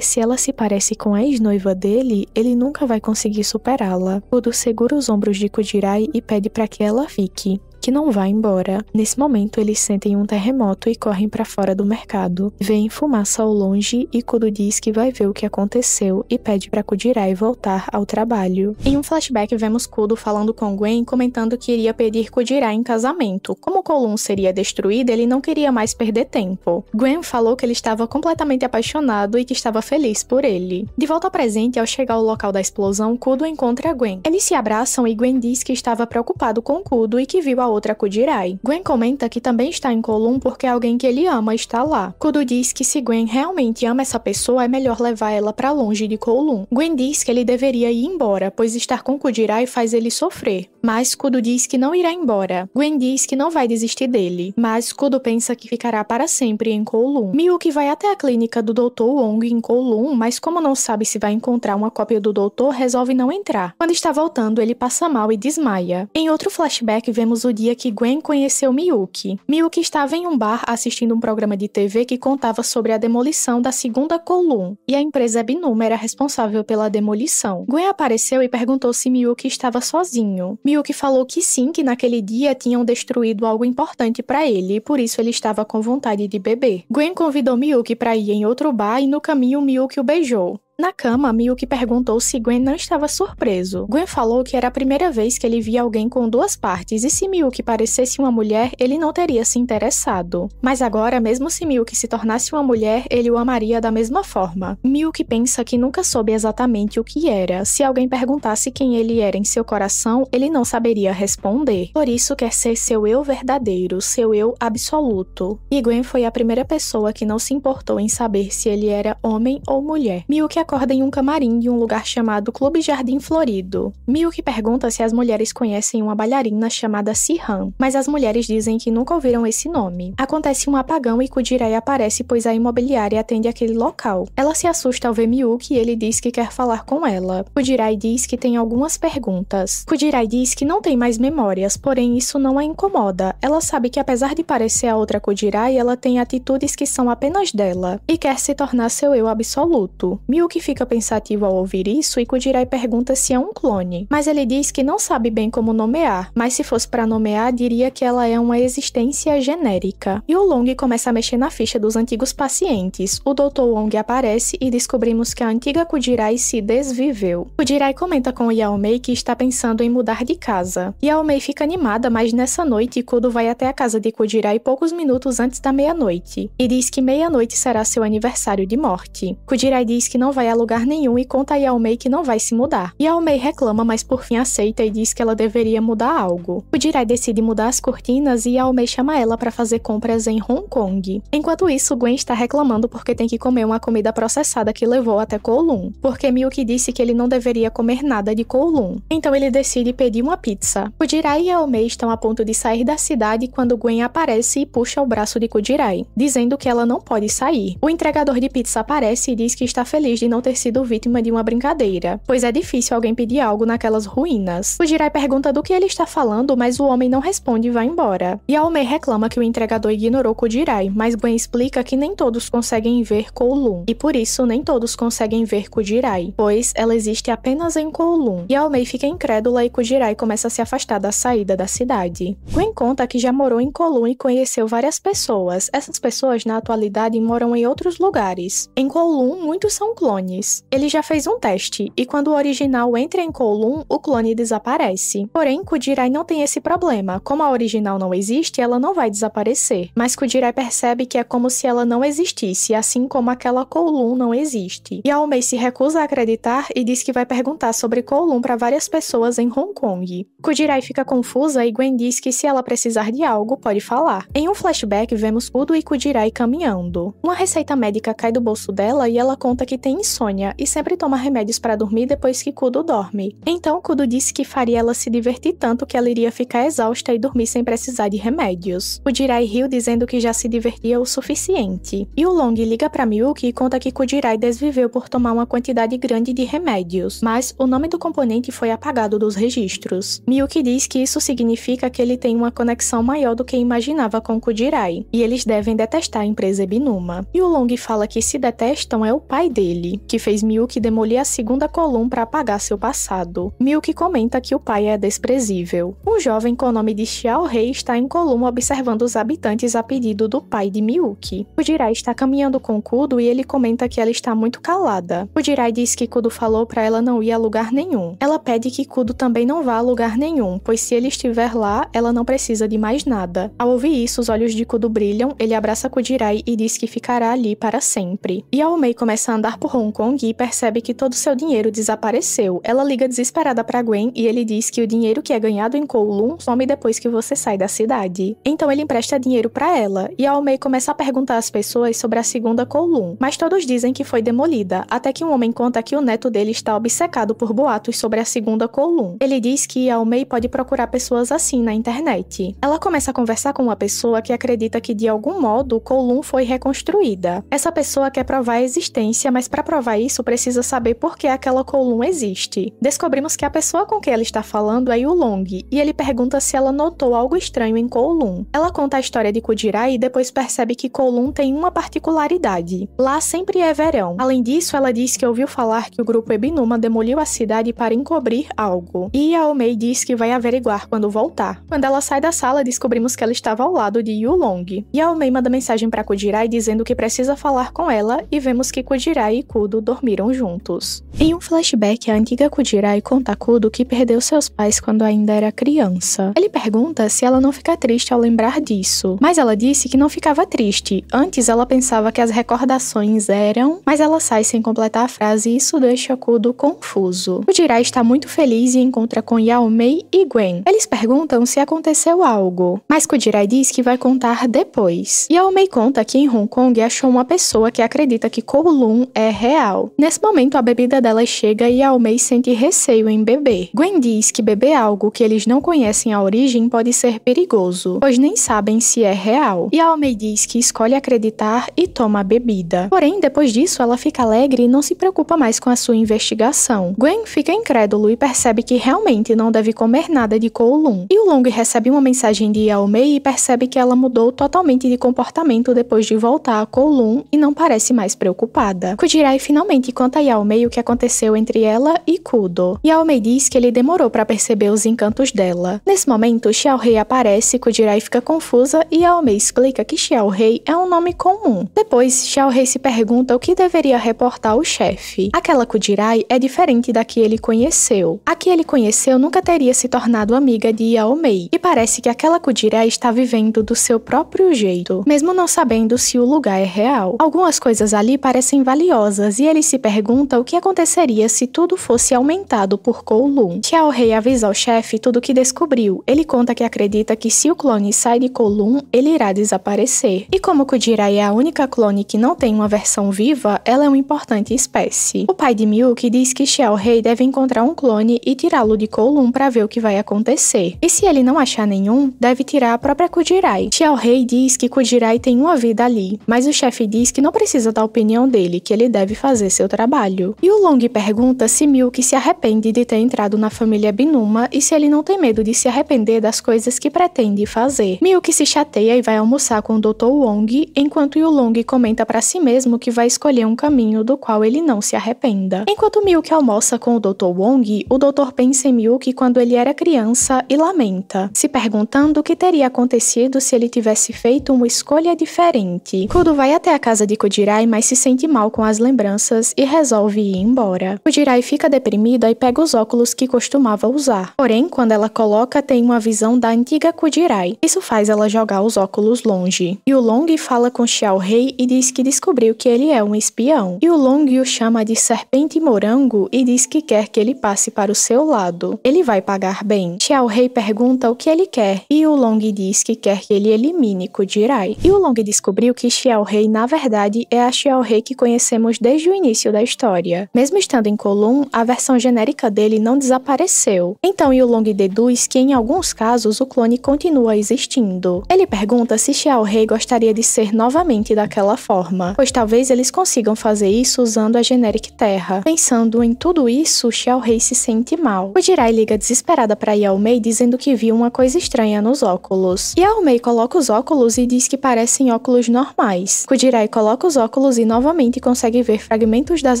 se ela se parece com a ex-noiva dele, ele nunca vai conseguir superá-la. Kudo segura os ombros de Kujirai e pede para que ela fique, que não vá embora. Nesse momento, eles sentem um terremoto e correm para fora do mercado. Vêem fumaça ao longe e Kudo diz que vai ver o que aconteceu e pede para Kujirai voltar ao trabalho. Em um flashback, vemos Kudo falando com Gwen, comentando que iria pedir Kujirai em casamento. Como K'un-Lun seria destruída, ele não queria mais perder tempo. Gwen falou que ele estava completamente apaixonado e que estava feliz por ele. De volta ao presente, ao chegar ao local da explosão, Kudo encontra Gwen. Eles se abraçam e Gwen diz que estava preocupado com Kudo e que viu a outra Kujirai. Gwen comenta que também está em K'un-Lun porque alguém que ele ama está lá. Kudo diz que se Gwen realmente ama essa pessoa, é melhor levar ela para longe de K'un-Lun. Gwen diz que ele deveria ir embora, pois estar com Kujirai faz ele sofrer. Mas Kudo diz que não irá embora. Gwen diz que não vai desistir dele, mas Kudo pensa que ficará para sempre em K'un-Lun. Milk vai até a clínica do Dr. Wong em K'un-Lun, mas como não sabe se vai encontrar uma cópia do doutor, resolve não entrar. Quando está voltando, ele passa mal e desmaia. Em outro flashback, vemos o dia que Gwen conheceu Miyuki. Miyuki estava em um bar assistindo um programa de TV que contava sobre a demolição da segunda K'un-Lun, e a empresa Binuma era responsável pela demolição. Gwen apareceu e perguntou se Miyuki estava sozinho. Miyuki falou que sim, que naquele dia tinham destruído algo importante para ele, e por isso ele estava com vontade de beber. Gwen convidou Miyuki para ir em outro bar e no caminho Miyuki o beijou. Na cama, Milk perguntou se Gwen não estava surpreso. Gwen falou que era a primeira vez que ele via alguém com duas partes e se Milk parecesse uma mulher, ele não teria se interessado. Mas agora, mesmo se Milk se tornasse uma mulher, ele o amaria da mesma forma. Milk pensa que nunca soube exatamente o que era. Se alguém perguntasse quem ele era em seu coração, ele não saberia responder. Por isso quer ser seu eu verdadeiro, seu eu absoluto. E Gwen foi a primeira pessoa que não se importou em saber se ele era homem ou mulher. Milk acorda em um camarim de um lugar chamado Clube Jardim Florido. Milk pergunta se as mulheres conhecem uma bailarina chamada Si-Han, mas as mulheres dizem que nunca ouviram esse nome. Acontece um apagão e Kujirai aparece pois a imobiliária atende aquele local. Ela se assusta ao ver Milk e ele diz que quer falar com ela. Kujirai diz que tem algumas perguntas. Kujirai diz que não tem mais memórias, porém isso não a incomoda. Ela sabe que apesar de parecer a outra Kujirai, ela tem atitudes que são apenas dela e quer se tornar seu eu absoluto. Milk fica pensativo ao ouvir isso e Kujirai pergunta se é um clone, mas ele diz que não sabe bem como nomear, mas se fosse para nomear, diria que ela é uma existência genérica. E o Long começa a mexer na ficha dos antigos pacientes. O Dr. Wong aparece e descobrimos que a antiga Kujirai se desviveu. Kujirai comenta com Yaomei que está pensando em mudar de casa. Yaomei fica animada, mas nessa noite Kudo vai até a casa de Kujirai poucos minutos antes da meia-noite e diz que meia-noite será seu aniversário de morte. Kujirai diz que não vai a lugar nenhum e conta a Yaomei que não vai se mudar. Yaomei reclama, mas por fim aceita e diz que ela deveria mudar algo. Kujirai decide mudar as cortinas e Yaomei chama ela para fazer compras em Hong Kong. Enquanto isso, Gwen está reclamando porque tem que comer uma comida processada que levou até K'un-Lun, porque Milk disse que ele não deveria comer nada de K'un-Lun. Então ele decide pedir uma pizza. Kujirai e Yaomei estão a ponto de sair da cidade quando Gwen aparece e puxa o braço de Kujirai, dizendo que ela não pode sair. O entregador de pizza aparece e diz que está feliz de não não ter sido vítima de uma brincadeira, pois é difícil alguém pedir algo naquelas ruínas. O Jirai pergunta do que ele está falando, mas o homem não responde e vai embora. E Aomei reclama que o entregador ignorou Kujirai, mas Gwen explica que nem todos conseguem ver Kowloon, e por isso nem todos conseguem ver Kujirai, pois ela existe apenas em Kowloon. E Aomei fica incrédula e Kujirai começa a se afastar da saída da cidade. Gwen conta que já morou em Kowloon e conheceu várias pessoas. Essas pessoas na atualidade moram em outros lugares. Em Kowloon, muitos são clones. Ele já fez um teste, e quando o original entra em Kowloon, o clone desaparece. Porém, Kujirai não tem esse problema. Como a original não existe, ela não vai desaparecer. Mas Kujirai percebe que é como se ela não existisse, assim como aquela Kowloon não existe. E Aomei se recusa a acreditar e diz que vai perguntar sobre Kowloon para várias pessoas em Hong Kong. Kujirai fica confusa e Gwen diz que se ela precisar de algo, pode falar. Em um flashback, vemos Kudo e Kujirai caminhando. Uma receita médica cai do bolso dela e ela conta que tem insônia e sempre toma remédios para dormir depois que Kudo dorme. Então Kudo disse que faria ela se divertir tanto que ela iria ficar exausta e dormir sem precisar de remédios. Kujirai riu dizendo que já se divertia o suficiente. E o Long liga para Miyuki e conta que Kujirai desviveu por tomar uma quantidade grande de remédios, mas o nome do componente foi apagado dos registros. Miyuki diz que isso significa que ele tem uma conexão maior do que imaginava com Kujirai, e eles devem detestar a empresa Ebinuma. E o Long fala que se detestam é o pai dele, que fez Miyuki demolir a segunda Kowloon para apagar seu passado. Miyuki comenta que o pai é desprezível. Um jovem com o nome de Xiao Rei está em Kowloon observando os habitantes a pedido do pai de Miyuki. Kujirai está caminhando com Kudo e ele comenta que ela está muito calada. Kujirai diz que Kudo falou para ela não ir a lugar nenhum. Ela pede que Kudo também não vá a lugar nenhum, pois se ele estiver lá, ela não precisa de mais nada. Ao ouvir isso, os olhos de Kudo brilham, ele abraça Kujirai e diz que ficará ali para sempre. E Aomei começa a andar por Hong Kong e percebe que todo seu dinheiro desapareceu. Ela liga desesperada para Gwen e ele diz que o dinheiro que é ganhado em Kowloon some depois que você sai da cidade. Então ele empresta dinheiro para ela, e Aomei começa a perguntar às pessoas sobre a segunda Kowloon, mas todos dizem que foi demolida, até que um homem conta que o neto dele está obcecado por boatos sobre a segunda Kowloon. Ele diz que Aomei pode procurar pessoas assim na internet. Ela começa a conversar com uma pessoa que acredita que de algum modo Kowloon foi reconstruída. Essa pessoa quer provar a existência, mas para provar isso precisa saber por que aquela Kowloon existe. Descobrimos que a pessoa com quem ela está falando é Yulong, e ele pergunta se ela notou algo estranho em Kowloon. Ela conta a história de Kujirai e depois percebe que Kowloon tem uma particularidade. Lá sempre é verão. Além disso, ela diz que ouviu falar que o grupo Ebinuma demoliu a cidade para encobrir algo. E Aomei diz que vai averiguar quando voltar. Quando ela sai da sala, descobrimos que ela estava ao lado de Yulong. E Aomei manda mensagem para Kujirai dizendo que precisa falar com ela e vemos que Kujirai e Kudo dormiram juntos. Em um flashback, a antiga Kujirai conta a Kudo que perdeu seus pais quando ainda era criança. Ele pergunta se ela não fica triste ao lembrar disso, mas ela disse que não ficava triste. Antes ela pensava que as recordações eram, mas ela sai sem completar a frase e isso deixa Kudo confuso. Kujirai está muito feliz e encontra com Yaomei e Gwen. Eles perguntam se aconteceu algo, mas Kujirai diz que vai contar depois. Yaomei conta que em Hong Kong achou uma pessoa que acredita que Kowloon é real. Nesse momento a bebida dela chega e Yaomei sente receio em beber. Gwen diz que beber algo que eles não conhecem a origem pode ser perigoso, pois nem sabem se é real. Yaomei diz que escolhe acreditar e toma a bebida. Porém, depois disso, ela fica alegre e não se preocupa mais com a sua investigação. Gwen fica incrédulo e percebe que realmente não deve comer nada de Kowloon. E o Long recebe uma mensagem de Yaomei e percebe que ela mudou totalmente de comportamento depois de voltar a Kowloon e não parece mais preocupada. Kujirai finalmente conta a Yaomei o que aconteceu entre ela e Kudo. Yaomei diz que ele demorou para perceber os encantos dela. Nesse momento, Xiao Rei aparece, Kujirai fica confusa e Yaomei explica que Xiao Rei é um nome comum. Depois, Xiao Rei se pergunta o que deveria reportar o chefe. Aquela Kujirai é diferente da que ele conheceu. A que ele conheceu nunca teria se tornado amiga de Yaomei, e parece que aquela Kujirai está vivendo do seu próprio jeito, mesmo não sabendo se o lugar é real. Algumas coisas ali parecem valiosas e ele se pergunta o que aconteceria se tudo fosse aumentado por Kowloon. Xiao Rei avisa ao chefe tudo o que descobriu. Ele conta que acredita que se o clone sai de Kowloon, ele irá desaparecer. E como Kujirai é a única clone que não tem uma versão viva, ela é uma importante espécie. O pai de Miyuki diz que Xiao Rei deve encontrar um clone e tirá-lo de Kowloon para ver o que vai acontecer. E se ele não achar nenhum, deve tirar a própria Kujirai. Xiao Rei diz que Kujirai tem uma vida ali, mas o chefe diz que não precisa da opinião dele, que ele deve fazer seu trabalho. Yulong pergunta se Milk se arrepende de ter entrado na família Binuma e se ele não tem medo de se arrepender das coisas que pretende fazer. Milk se chateia e vai almoçar com o Dr. Wong, enquanto Yulong comenta para si mesmo que vai escolher um caminho do qual ele não se arrependa. Enquanto Milk almoça com o Dr. Wong, o doutor pensa em Milk quando ele era criança e lamenta, se perguntando o que teria acontecido se ele tivesse feito uma escolha diferente. Kudo vai até a casa de Kujirai, mas se sente mal com as lembranças e resolve ir embora. Kujirai fica deprimida e pega os óculos que costumava usar. Porém, quando ela coloca, tem uma visão da antiga Kujirai. Isso faz ela jogar os óculos longe. Yulong fala com Xiao Rei e diz que descobriu que ele é um espião. Yulong o chama de Serpente Morango e diz que quer que ele passe para o seu lado. Ele vai pagar bem. Xiao Rei pergunta o que ele quer e Yulong diz que quer que ele elimine Kujirai. Yulong descobriu que Xiao Rei na verdade é a Xiao Rei que conhecemos desde o início da história. Mesmo estando em Kowloon, a versão genérica dele não desapareceu. Então Yulong deduz que em alguns casos o clone continua existindo. Ele pergunta se Xiao Rei gostaria de ser novamente daquela forma, pois talvez eles consigam fazer isso usando a Generic Terra. Pensando em tudo isso, Xiao Rei se sente mal. Kujirai liga desesperada para Yao Mei dizendo que viu uma coisa estranha nos óculos. Yao Mei coloca os óculos e diz que parecem óculos normais. Kujirai coloca os óculos e novamente consegue ver fragmentos das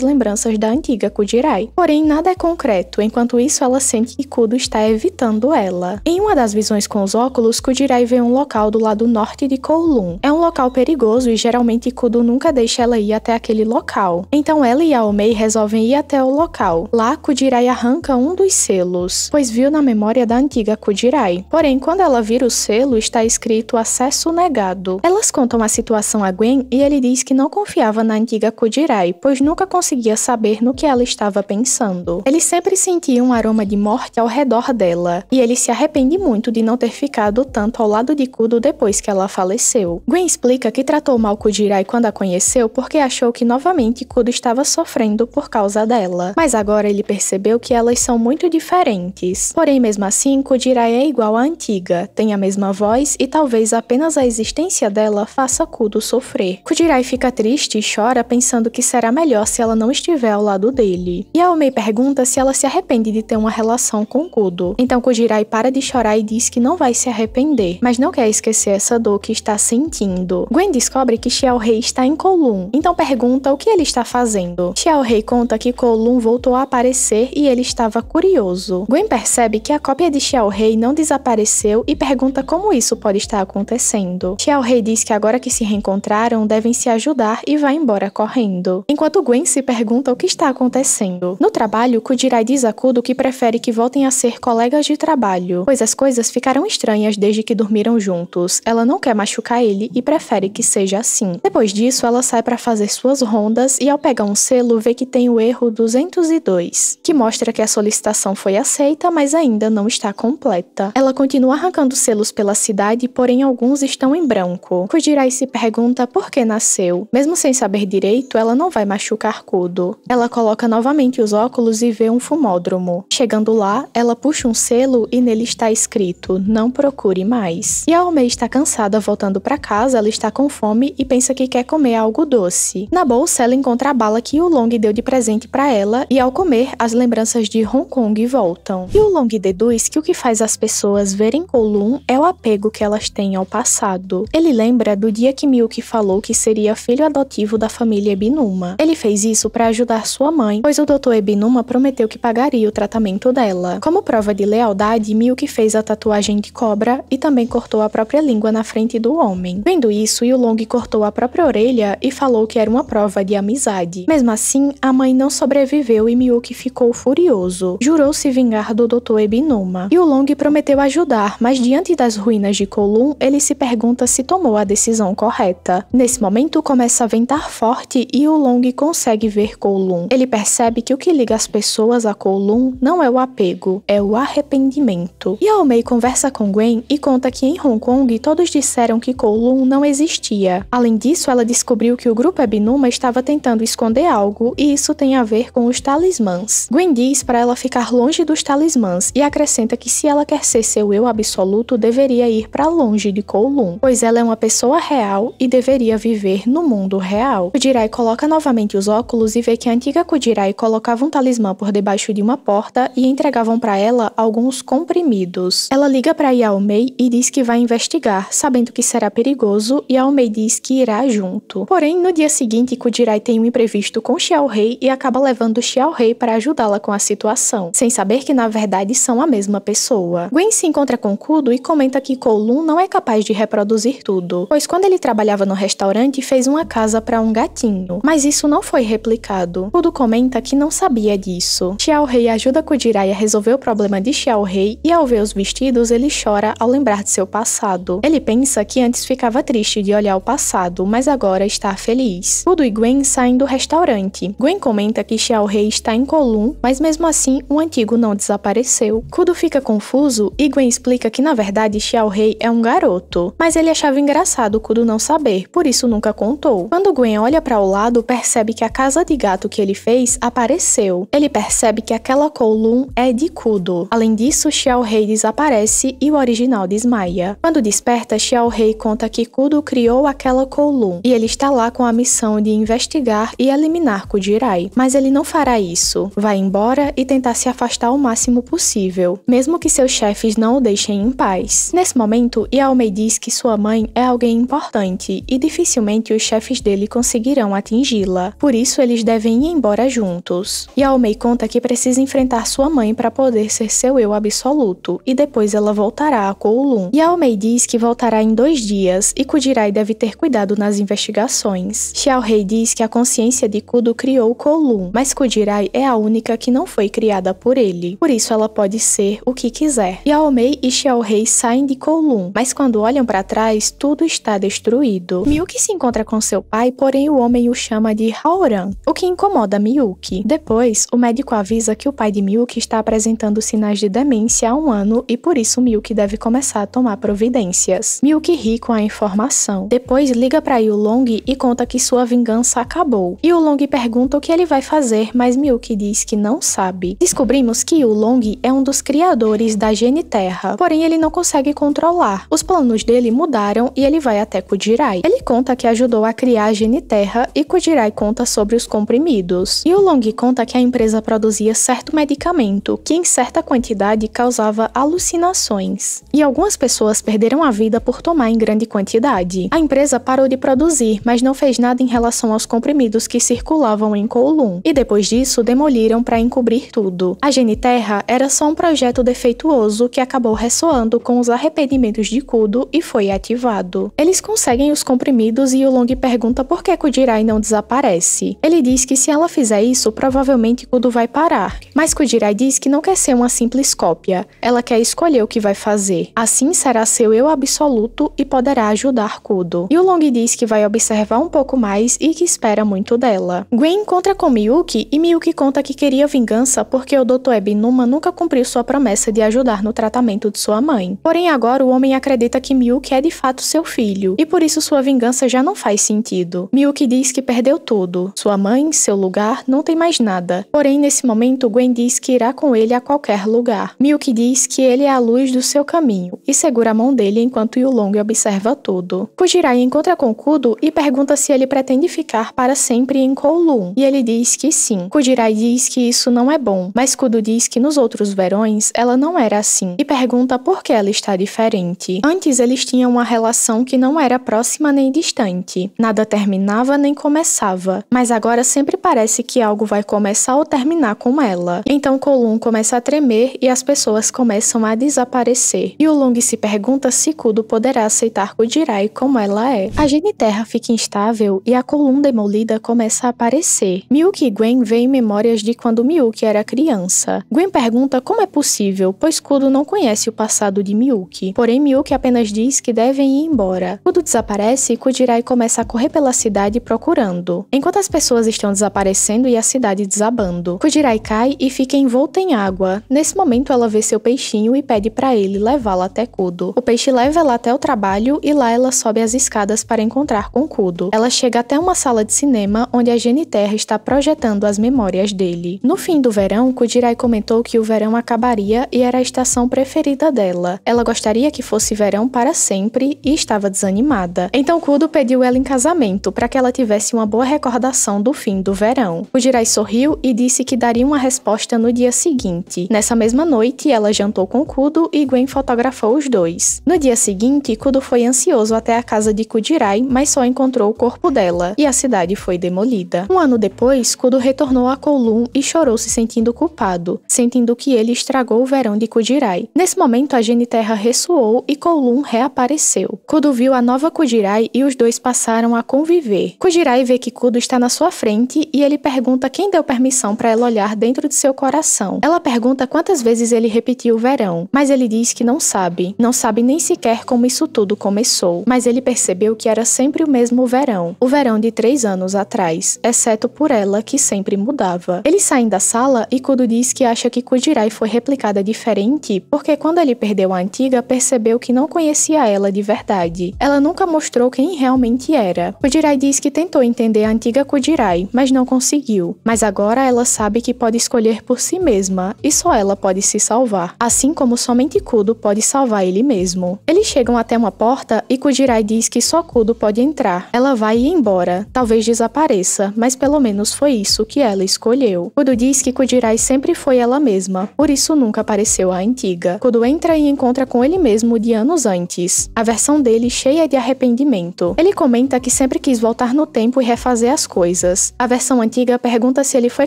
lembranças da antiga Kujirai. Porém, nada é concreto, enquanto isso ela sente que Kudo está evitando ela. Em uma das visões com os óculos, Kujirai vê um local do lado norte de Kowloon. É um local perigoso e geralmente Kudo nunca deixa ela ir até aquele local. Então ela e Yao Mei resolvem ir até o local. Lá, Kujirai arranca um dos selos, pois viu na memória da antiga Kujirai. Porém, quando ela vira o selo, está escrito acesso negado. Elas contam a situação a Gwen e ele diz que não confiava na antiga Kujirai, pois nunca conseguia saber no que ela estava pensando. Ele sempre sentia um aroma de morte ao redor dela, e ele se arrepende muito de não ter ficado tanto ao lado de Kudo depois que ela faleceu. Gwen explica que tratou mal Kujirai quando a conheceu porque achou que novamente Kudo estava sofrendo por causa dela. Mas agora ele percebeu que elas são muito diferentes. Porém, mesmo assim, Kujirai é igual à antiga, tem a mesma voz e talvez apenas a existência dela faça Kudo sofrer. Kujirai fica triste e chora pensando que será melhor se ela não estiver ao lado dele. Yao Mei pergunta se ela se arrepende de ter uma relação com Kudo. Então Kujirai para de chorar e diz que não vai se arrepender, mas não quer esquecer essa dor que está sentindo. Gwen descobre que Xiao Rei está em Kowloon, então pergunta o que ele está fazendo. Xiao Rei conta que Kowloon voltou a aparecer e ele estava curioso. Gwen percebe que a cópia de Xiao Rei não desapareceu e pergunta como isso pode estar acontecendo. Xiao Rei diz que agora que se reencontraram, devem se ajudar e vai embora correndo. Enquanto Gwen se pergunta o que está acontecendo. No trabalho, Kujirai diz a Kudo que prefere que voltem a ser colegas de trabalho, pois as coisas ficaram estranhas desde que dormiram juntos. Ela não quer machucar ele e prefere que seja assim. Depois disso, ela sai para fazer suas rondas e ao pegar um selo, vê que tem o erro 202, que mostra que a solicitação foi aceita, mas ainda não está completa. Ela continua arrancando selos pela cidade, porém alguns estão em branco. Kujirai se pergunta por que nasceu. Mesmo sem saber direito, ela não vai machucar Kudo. Ela coloca novamente os óculos e vê um fumódromo. Chegando lá, ela puxa um selo e nele está escrito, não procure mais. Yao Mei está cansada voltando para casa, ela está com fome e pensa que quer comer algo doce. Na bolsa, ela encontra a bala que Yulong deu de presente para ela e ao comer, as lembranças de Hong Kong voltam. Yulong deduz que o que faz as pessoas verem Kowloon é o apego que elas têm ao passado. Ele lembra do dia que Milk falou que seria filho adotivo da família Ebinuma. Ele fez isso para ajudar sua mãe, pois o Dr. Ebinuma prometeu que pagaria o tratamento dela. Como prova de lealdade, Milk fez a tatuagem de cobra e também cortou a própria língua na frente do homem. Vendo isso, Yulong cortou a própria orelha e falou que era uma prova de amizade. Mesmo assim, a mãe não sobreviveu e Milk ficou furioso. Jurou se vingar do Dr. Ebinuma. Yulong prometeu ajudar, mas diante das ruínas de Kowloon, ele se pergunta se tomou a decisão correta. Nesse momento, começa a ventar forte e Yulong consegue ver Kowloon. Ele percebe que o que liga as pessoas a Kowloon não é o apego, é o arrependimento. Yao Mei conversa com Gwen e conta que em Hong Kong todos disseram que Kowloon não existia. Além disso, ela descobriu que o grupo Ebinuma estava tentando esconder algo e isso tem a ver com os talismãs. Gwen diz para ela ficar longe dos talismãs e acrescenta que se ela quer ser seu eu absoluto, deveria ir para longe de Kowloon, pois ela é uma pessoa real e deveria viver no mundo real. O Jirai coloca novamente novamente os óculos e vê que a antiga Kudirai colocava um talismã por debaixo de uma porta e entregavam para ela alguns comprimidos. Ela liga para Yaomei e diz que vai investigar, sabendo que será perigoso, e Yaomei diz que irá junto. Porém, no dia seguinte, Kudirai tem um imprevisto com Xiaorei e acaba levando Xiaorei para ajudá-la com a situação, sem saber que na verdade são a mesma pessoa. Gwen se encontra com Kudo e comenta que Kowloon não é capaz de reproduzir tudo, pois quando ele trabalhava no restaurante fez uma casa para um gatinho, mas isso não foi replicado. Kudo comenta que não sabia disso. Xiaorei ajuda Kudirai a resolver o problema de Xiaorei e ao ver os vestidos ele chora ao lembrar de seu passado. Ele pensa que antes ficava triste de olhar o passado, mas agora está feliz. Kudo e Gwen saem do restaurante. Gwen comenta que Xiaorei está em Kowloon, mas mesmo assim o antigo não desapareceu. Kudo fica confuso e Gwen explica que na verdade Xiaorei é um garoto, mas ele achava engraçado Kudo não saber, por isso nunca contou. Quando Gwen olha para o lado, percebe que a casa de gato que ele fez apareceu. Ele percebe que aquela Kowloon é de Kudo. Além disso, Xiaorei desaparece e o original desmaia. Quando desperta, Xiaorei conta que Kudo criou aquela Kowloon e ele está lá com a missão de investigar e eliminar Kudirai. Mas ele não fará isso. Vai embora e tentar se afastar o máximo possível, mesmo que seus chefes não o deixem em paz. Nesse momento, Yaomei diz que sua mãe é alguém importante e dificilmente os chefes dele conseguirão atingi-la. Por isso, eles devem ir embora juntos. Yaomei conta que precisa enfrentar sua mãe para poder ser seu eu absoluto e depois ela voltará a Kowloon. Yaomei diz que voltará em 2 dias e Kudirai deve ter cuidado nas investigações. Xiaorei diz que a consciência de Kudo criou Kowloon, mas Kudirai é a única que não foi criada por ele. Por isso ela pode ser o que quiser. Yaomei e Xiaorei saem de Kowloon, mas quando olham para trás, tudo está destruído. Miyuki se encontra com seu pai, porém o homem o chama de Haoran, o que incomoda Miyuki. Depois, o médico avisa que o pai de Miyuki está apresentando sinais de demência há 1 ano e por isso Miyuki deve começar a tomar providências. Miyuki ri com a informação. Depois liga para Yulong e conta que sua vingança acabou. Yulong pergunta o que ele vai fazer, mas Miyuki diz que não sabe. Descobrimos que Yulong é um dos criadores da Geniterra, porém ele não consegue controlar. Os planos dele mudaram e ele vai até Kudirai. Ele conta que ajudou a criar a Geniterra e Kudirai conta sobre os comprimidos. Yulong conta que a empresa produzia certo medicamento que em certa quantidade causava alucinações. E algumas pessoas perderam a vida por tomar em grande quantidade. A empresa parou de produzir, mas não fez nada em relação aos comprimidos que circulavam em Kowloon. E depois disso, demoliram para encobrir tudo. A Geniterra era só um projeto defeituoso que acabou ressoando com os arrependimentos de Kudo e foi ativado. Eles conseguem os comprimidos e Yulong pergunta por que Kudirai não desaparece. Ele diz que se ela fizer isso, provavelmente Kudo vai parar. Mas Kudirai diz que não quer ser uma simples cópia. Ela quer escolher o que vai fazer. Assim será seu eu absoluto e poderá ajudar Kudo. Yulong diz que vai observar um pouco mais e que espera muito dela. Gwen encontra com Miyuki e Miyuki conta que queria vingança porque o Dr. Ebinuma nunca cumpriu sua promessa de ajudar no tratamento de sua mãe. Porém agora o homem acredita que Miyuki é de fato seu filho e por isso sua vingança já não faz sentido. Miyuki diz que perdeu tudo. Sua mãe, seu lugar, não tem mais nada. Porém nesse momento Gwen diz que irá com ele a qualquer lugar. Miyuki diz que ele é a luz do seu caminho e segura a mão dele enquanto Yulong observa tudo. Kudirai encontra com Kudo e pergunta se ele pretende ficar para sempre em Kowloon e ele diz que sim. Kudirai diz que isso não é bom, mas Kudo diz que nos outros verões ela não era assim e pergunta por que ela está diferente. Antes eles tinham uma relação que não era próxima nem distante. Nada terminava nem começava, mas agora sempre parece que algo vai começar ou terminar com ela. Então Kowloon começa a tremer e as pessoas começam a desaparecer. Yulong se pergunta se Kudo poderá aceitar Kudirai como ela é. A Geniterra fica instável e a Kowloon demolida começa a aparecer. Miyuki e Gwen veem memórias de quando Miyuki era criança. Gwen pergunta como é possível, pois Kudo não conhece o passado de Miyuki. Porém Miyuki apenas diz que devem ir embora. Kudo desaparece e Kudirai começa a correr pela cidade procurando. Enquanto as pessoas estão desaparecendo e a cidade desabando, Kudirai cai e fica envolta em água. Nesse momento ela vê seu peixinho e pede para ele levá-la até Kudo. O peixe leva ela até o trabalho e lá ela sobe as escadas para encontrar com Kudo. Ela chega até uma sala de cinema onde a Geniterra está projetando as memórias dele. No fim do verão, Kudirai comentou que o verão acabaria e era a estação preferida dela. Ela gostaria que fosse verão para sempre e estava desanimada. Então Kudo pediu ela em casamento para que ela tivesse uma boa recordação do fim do verão. Kujirai sorriu e disse que daria uma resposta no dia seguinte. Nessa mesma noite, ela jantou com Kudo e Gwen fotografou os dois. No dia seguinte, Kudo foi ansioso até a casa de Kujirai, mas só encontrou o corpo dela, e a cidade foi demolida. Um ano depois, Kudo retornou a Kowloon e chorou se sentindo culpado, sentindo que ele estragou o verão de Kujirai. Nesse momento, a Geni-Terra ressoou e Kowloon reapareceu. Kudo viu a nova Kujirai e os dois passaram a conviver. Kujirai vê que Kudo está na sua frente e ele pergunta quem deu permissão para ela olhar dentro de seu coração. Ela pergunta quantas vezes ele repetiu o verão, mas ele diz que não sabe. Não sabe nem sequer como isso tudo começou, mas ele percebeu que era sempre o mesmo verão, o verão de 3 anos atrás, exceto por ela, que sempre mudava. Eles saem da sala e Kudo diz que acha que Kujirai foi replicada diferente porque quando ele perdeu a antiga, percebeu que não conhecia ela de verdade. Ela nunca mostrou quem realmente era. Kujirai diz que tentou entender a antiga Kujirai, mas não conseguiu. Mas agora ela sabe que pode escolher por si mesma e só ela pode se salvar, assim como somente Kudo pode salvar ele mesmo. Eles chegam até uma porta e Kujirai diz que só Kudo pode entrar. Ela vai ir embora, talvez desapareça, mas pelo menos foi isso que ela escolheu. Kudo diz que Kujirai sempre foi ela mesma, por isso nunca apareceu a antiga. Kudo entra e encontra com ele mesmo de anos antes, a versão dele cheia de arrependimento. Ele comenta que sempre quis voltar no tempo e refazer as coisas. A versão antiga pergunta se ele foi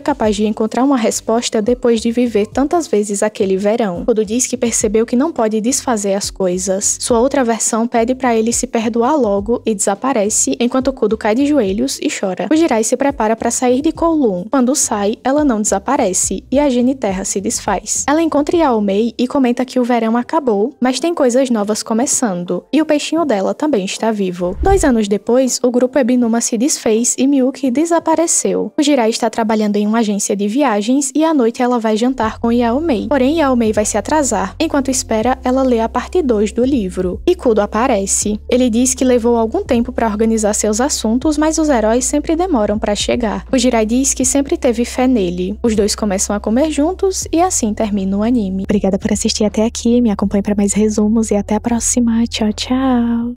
capaz de encontrar uma resposta depois de viver tantas vezes aquele verão. Kudo diz que percebeu que não pode desfazer as coisas. Sua outra versão pede para ele se perdoar logo e desaparece, enquanto Kudo cai de joelhos e chora. Kujirai se prepara para sair de Kowloon. Quando sai, ela não desaparece e a Geni-Terra se desfaz. Ela encontra Yaomei e comenta que o verão acabou, mas tem coisas novas começando, e o peixinho dela também está vivo. 2 anos depois, o grupo Ebinuma se desfez e Miyuki desapareceu. Kujirai está trabalhando em uma agência de viagens e à noite ela vai jantar com Yaomei. Porém, Yaomei vai se atrasar. Enquanto espera, ela lê a parte 2 do livro. E Kudo aparece. Ele diz que levou algum tempo para organizar seus assuntos, mas os heróis sempre demoram para chegar. Kujirai diz que sempre teve fé nele. Os dois começam a comer juntos e assim termina o anime. Obrigada por assistir até aqui, me acompanhe para mais resumos e até a próxima. Tchau, tchau!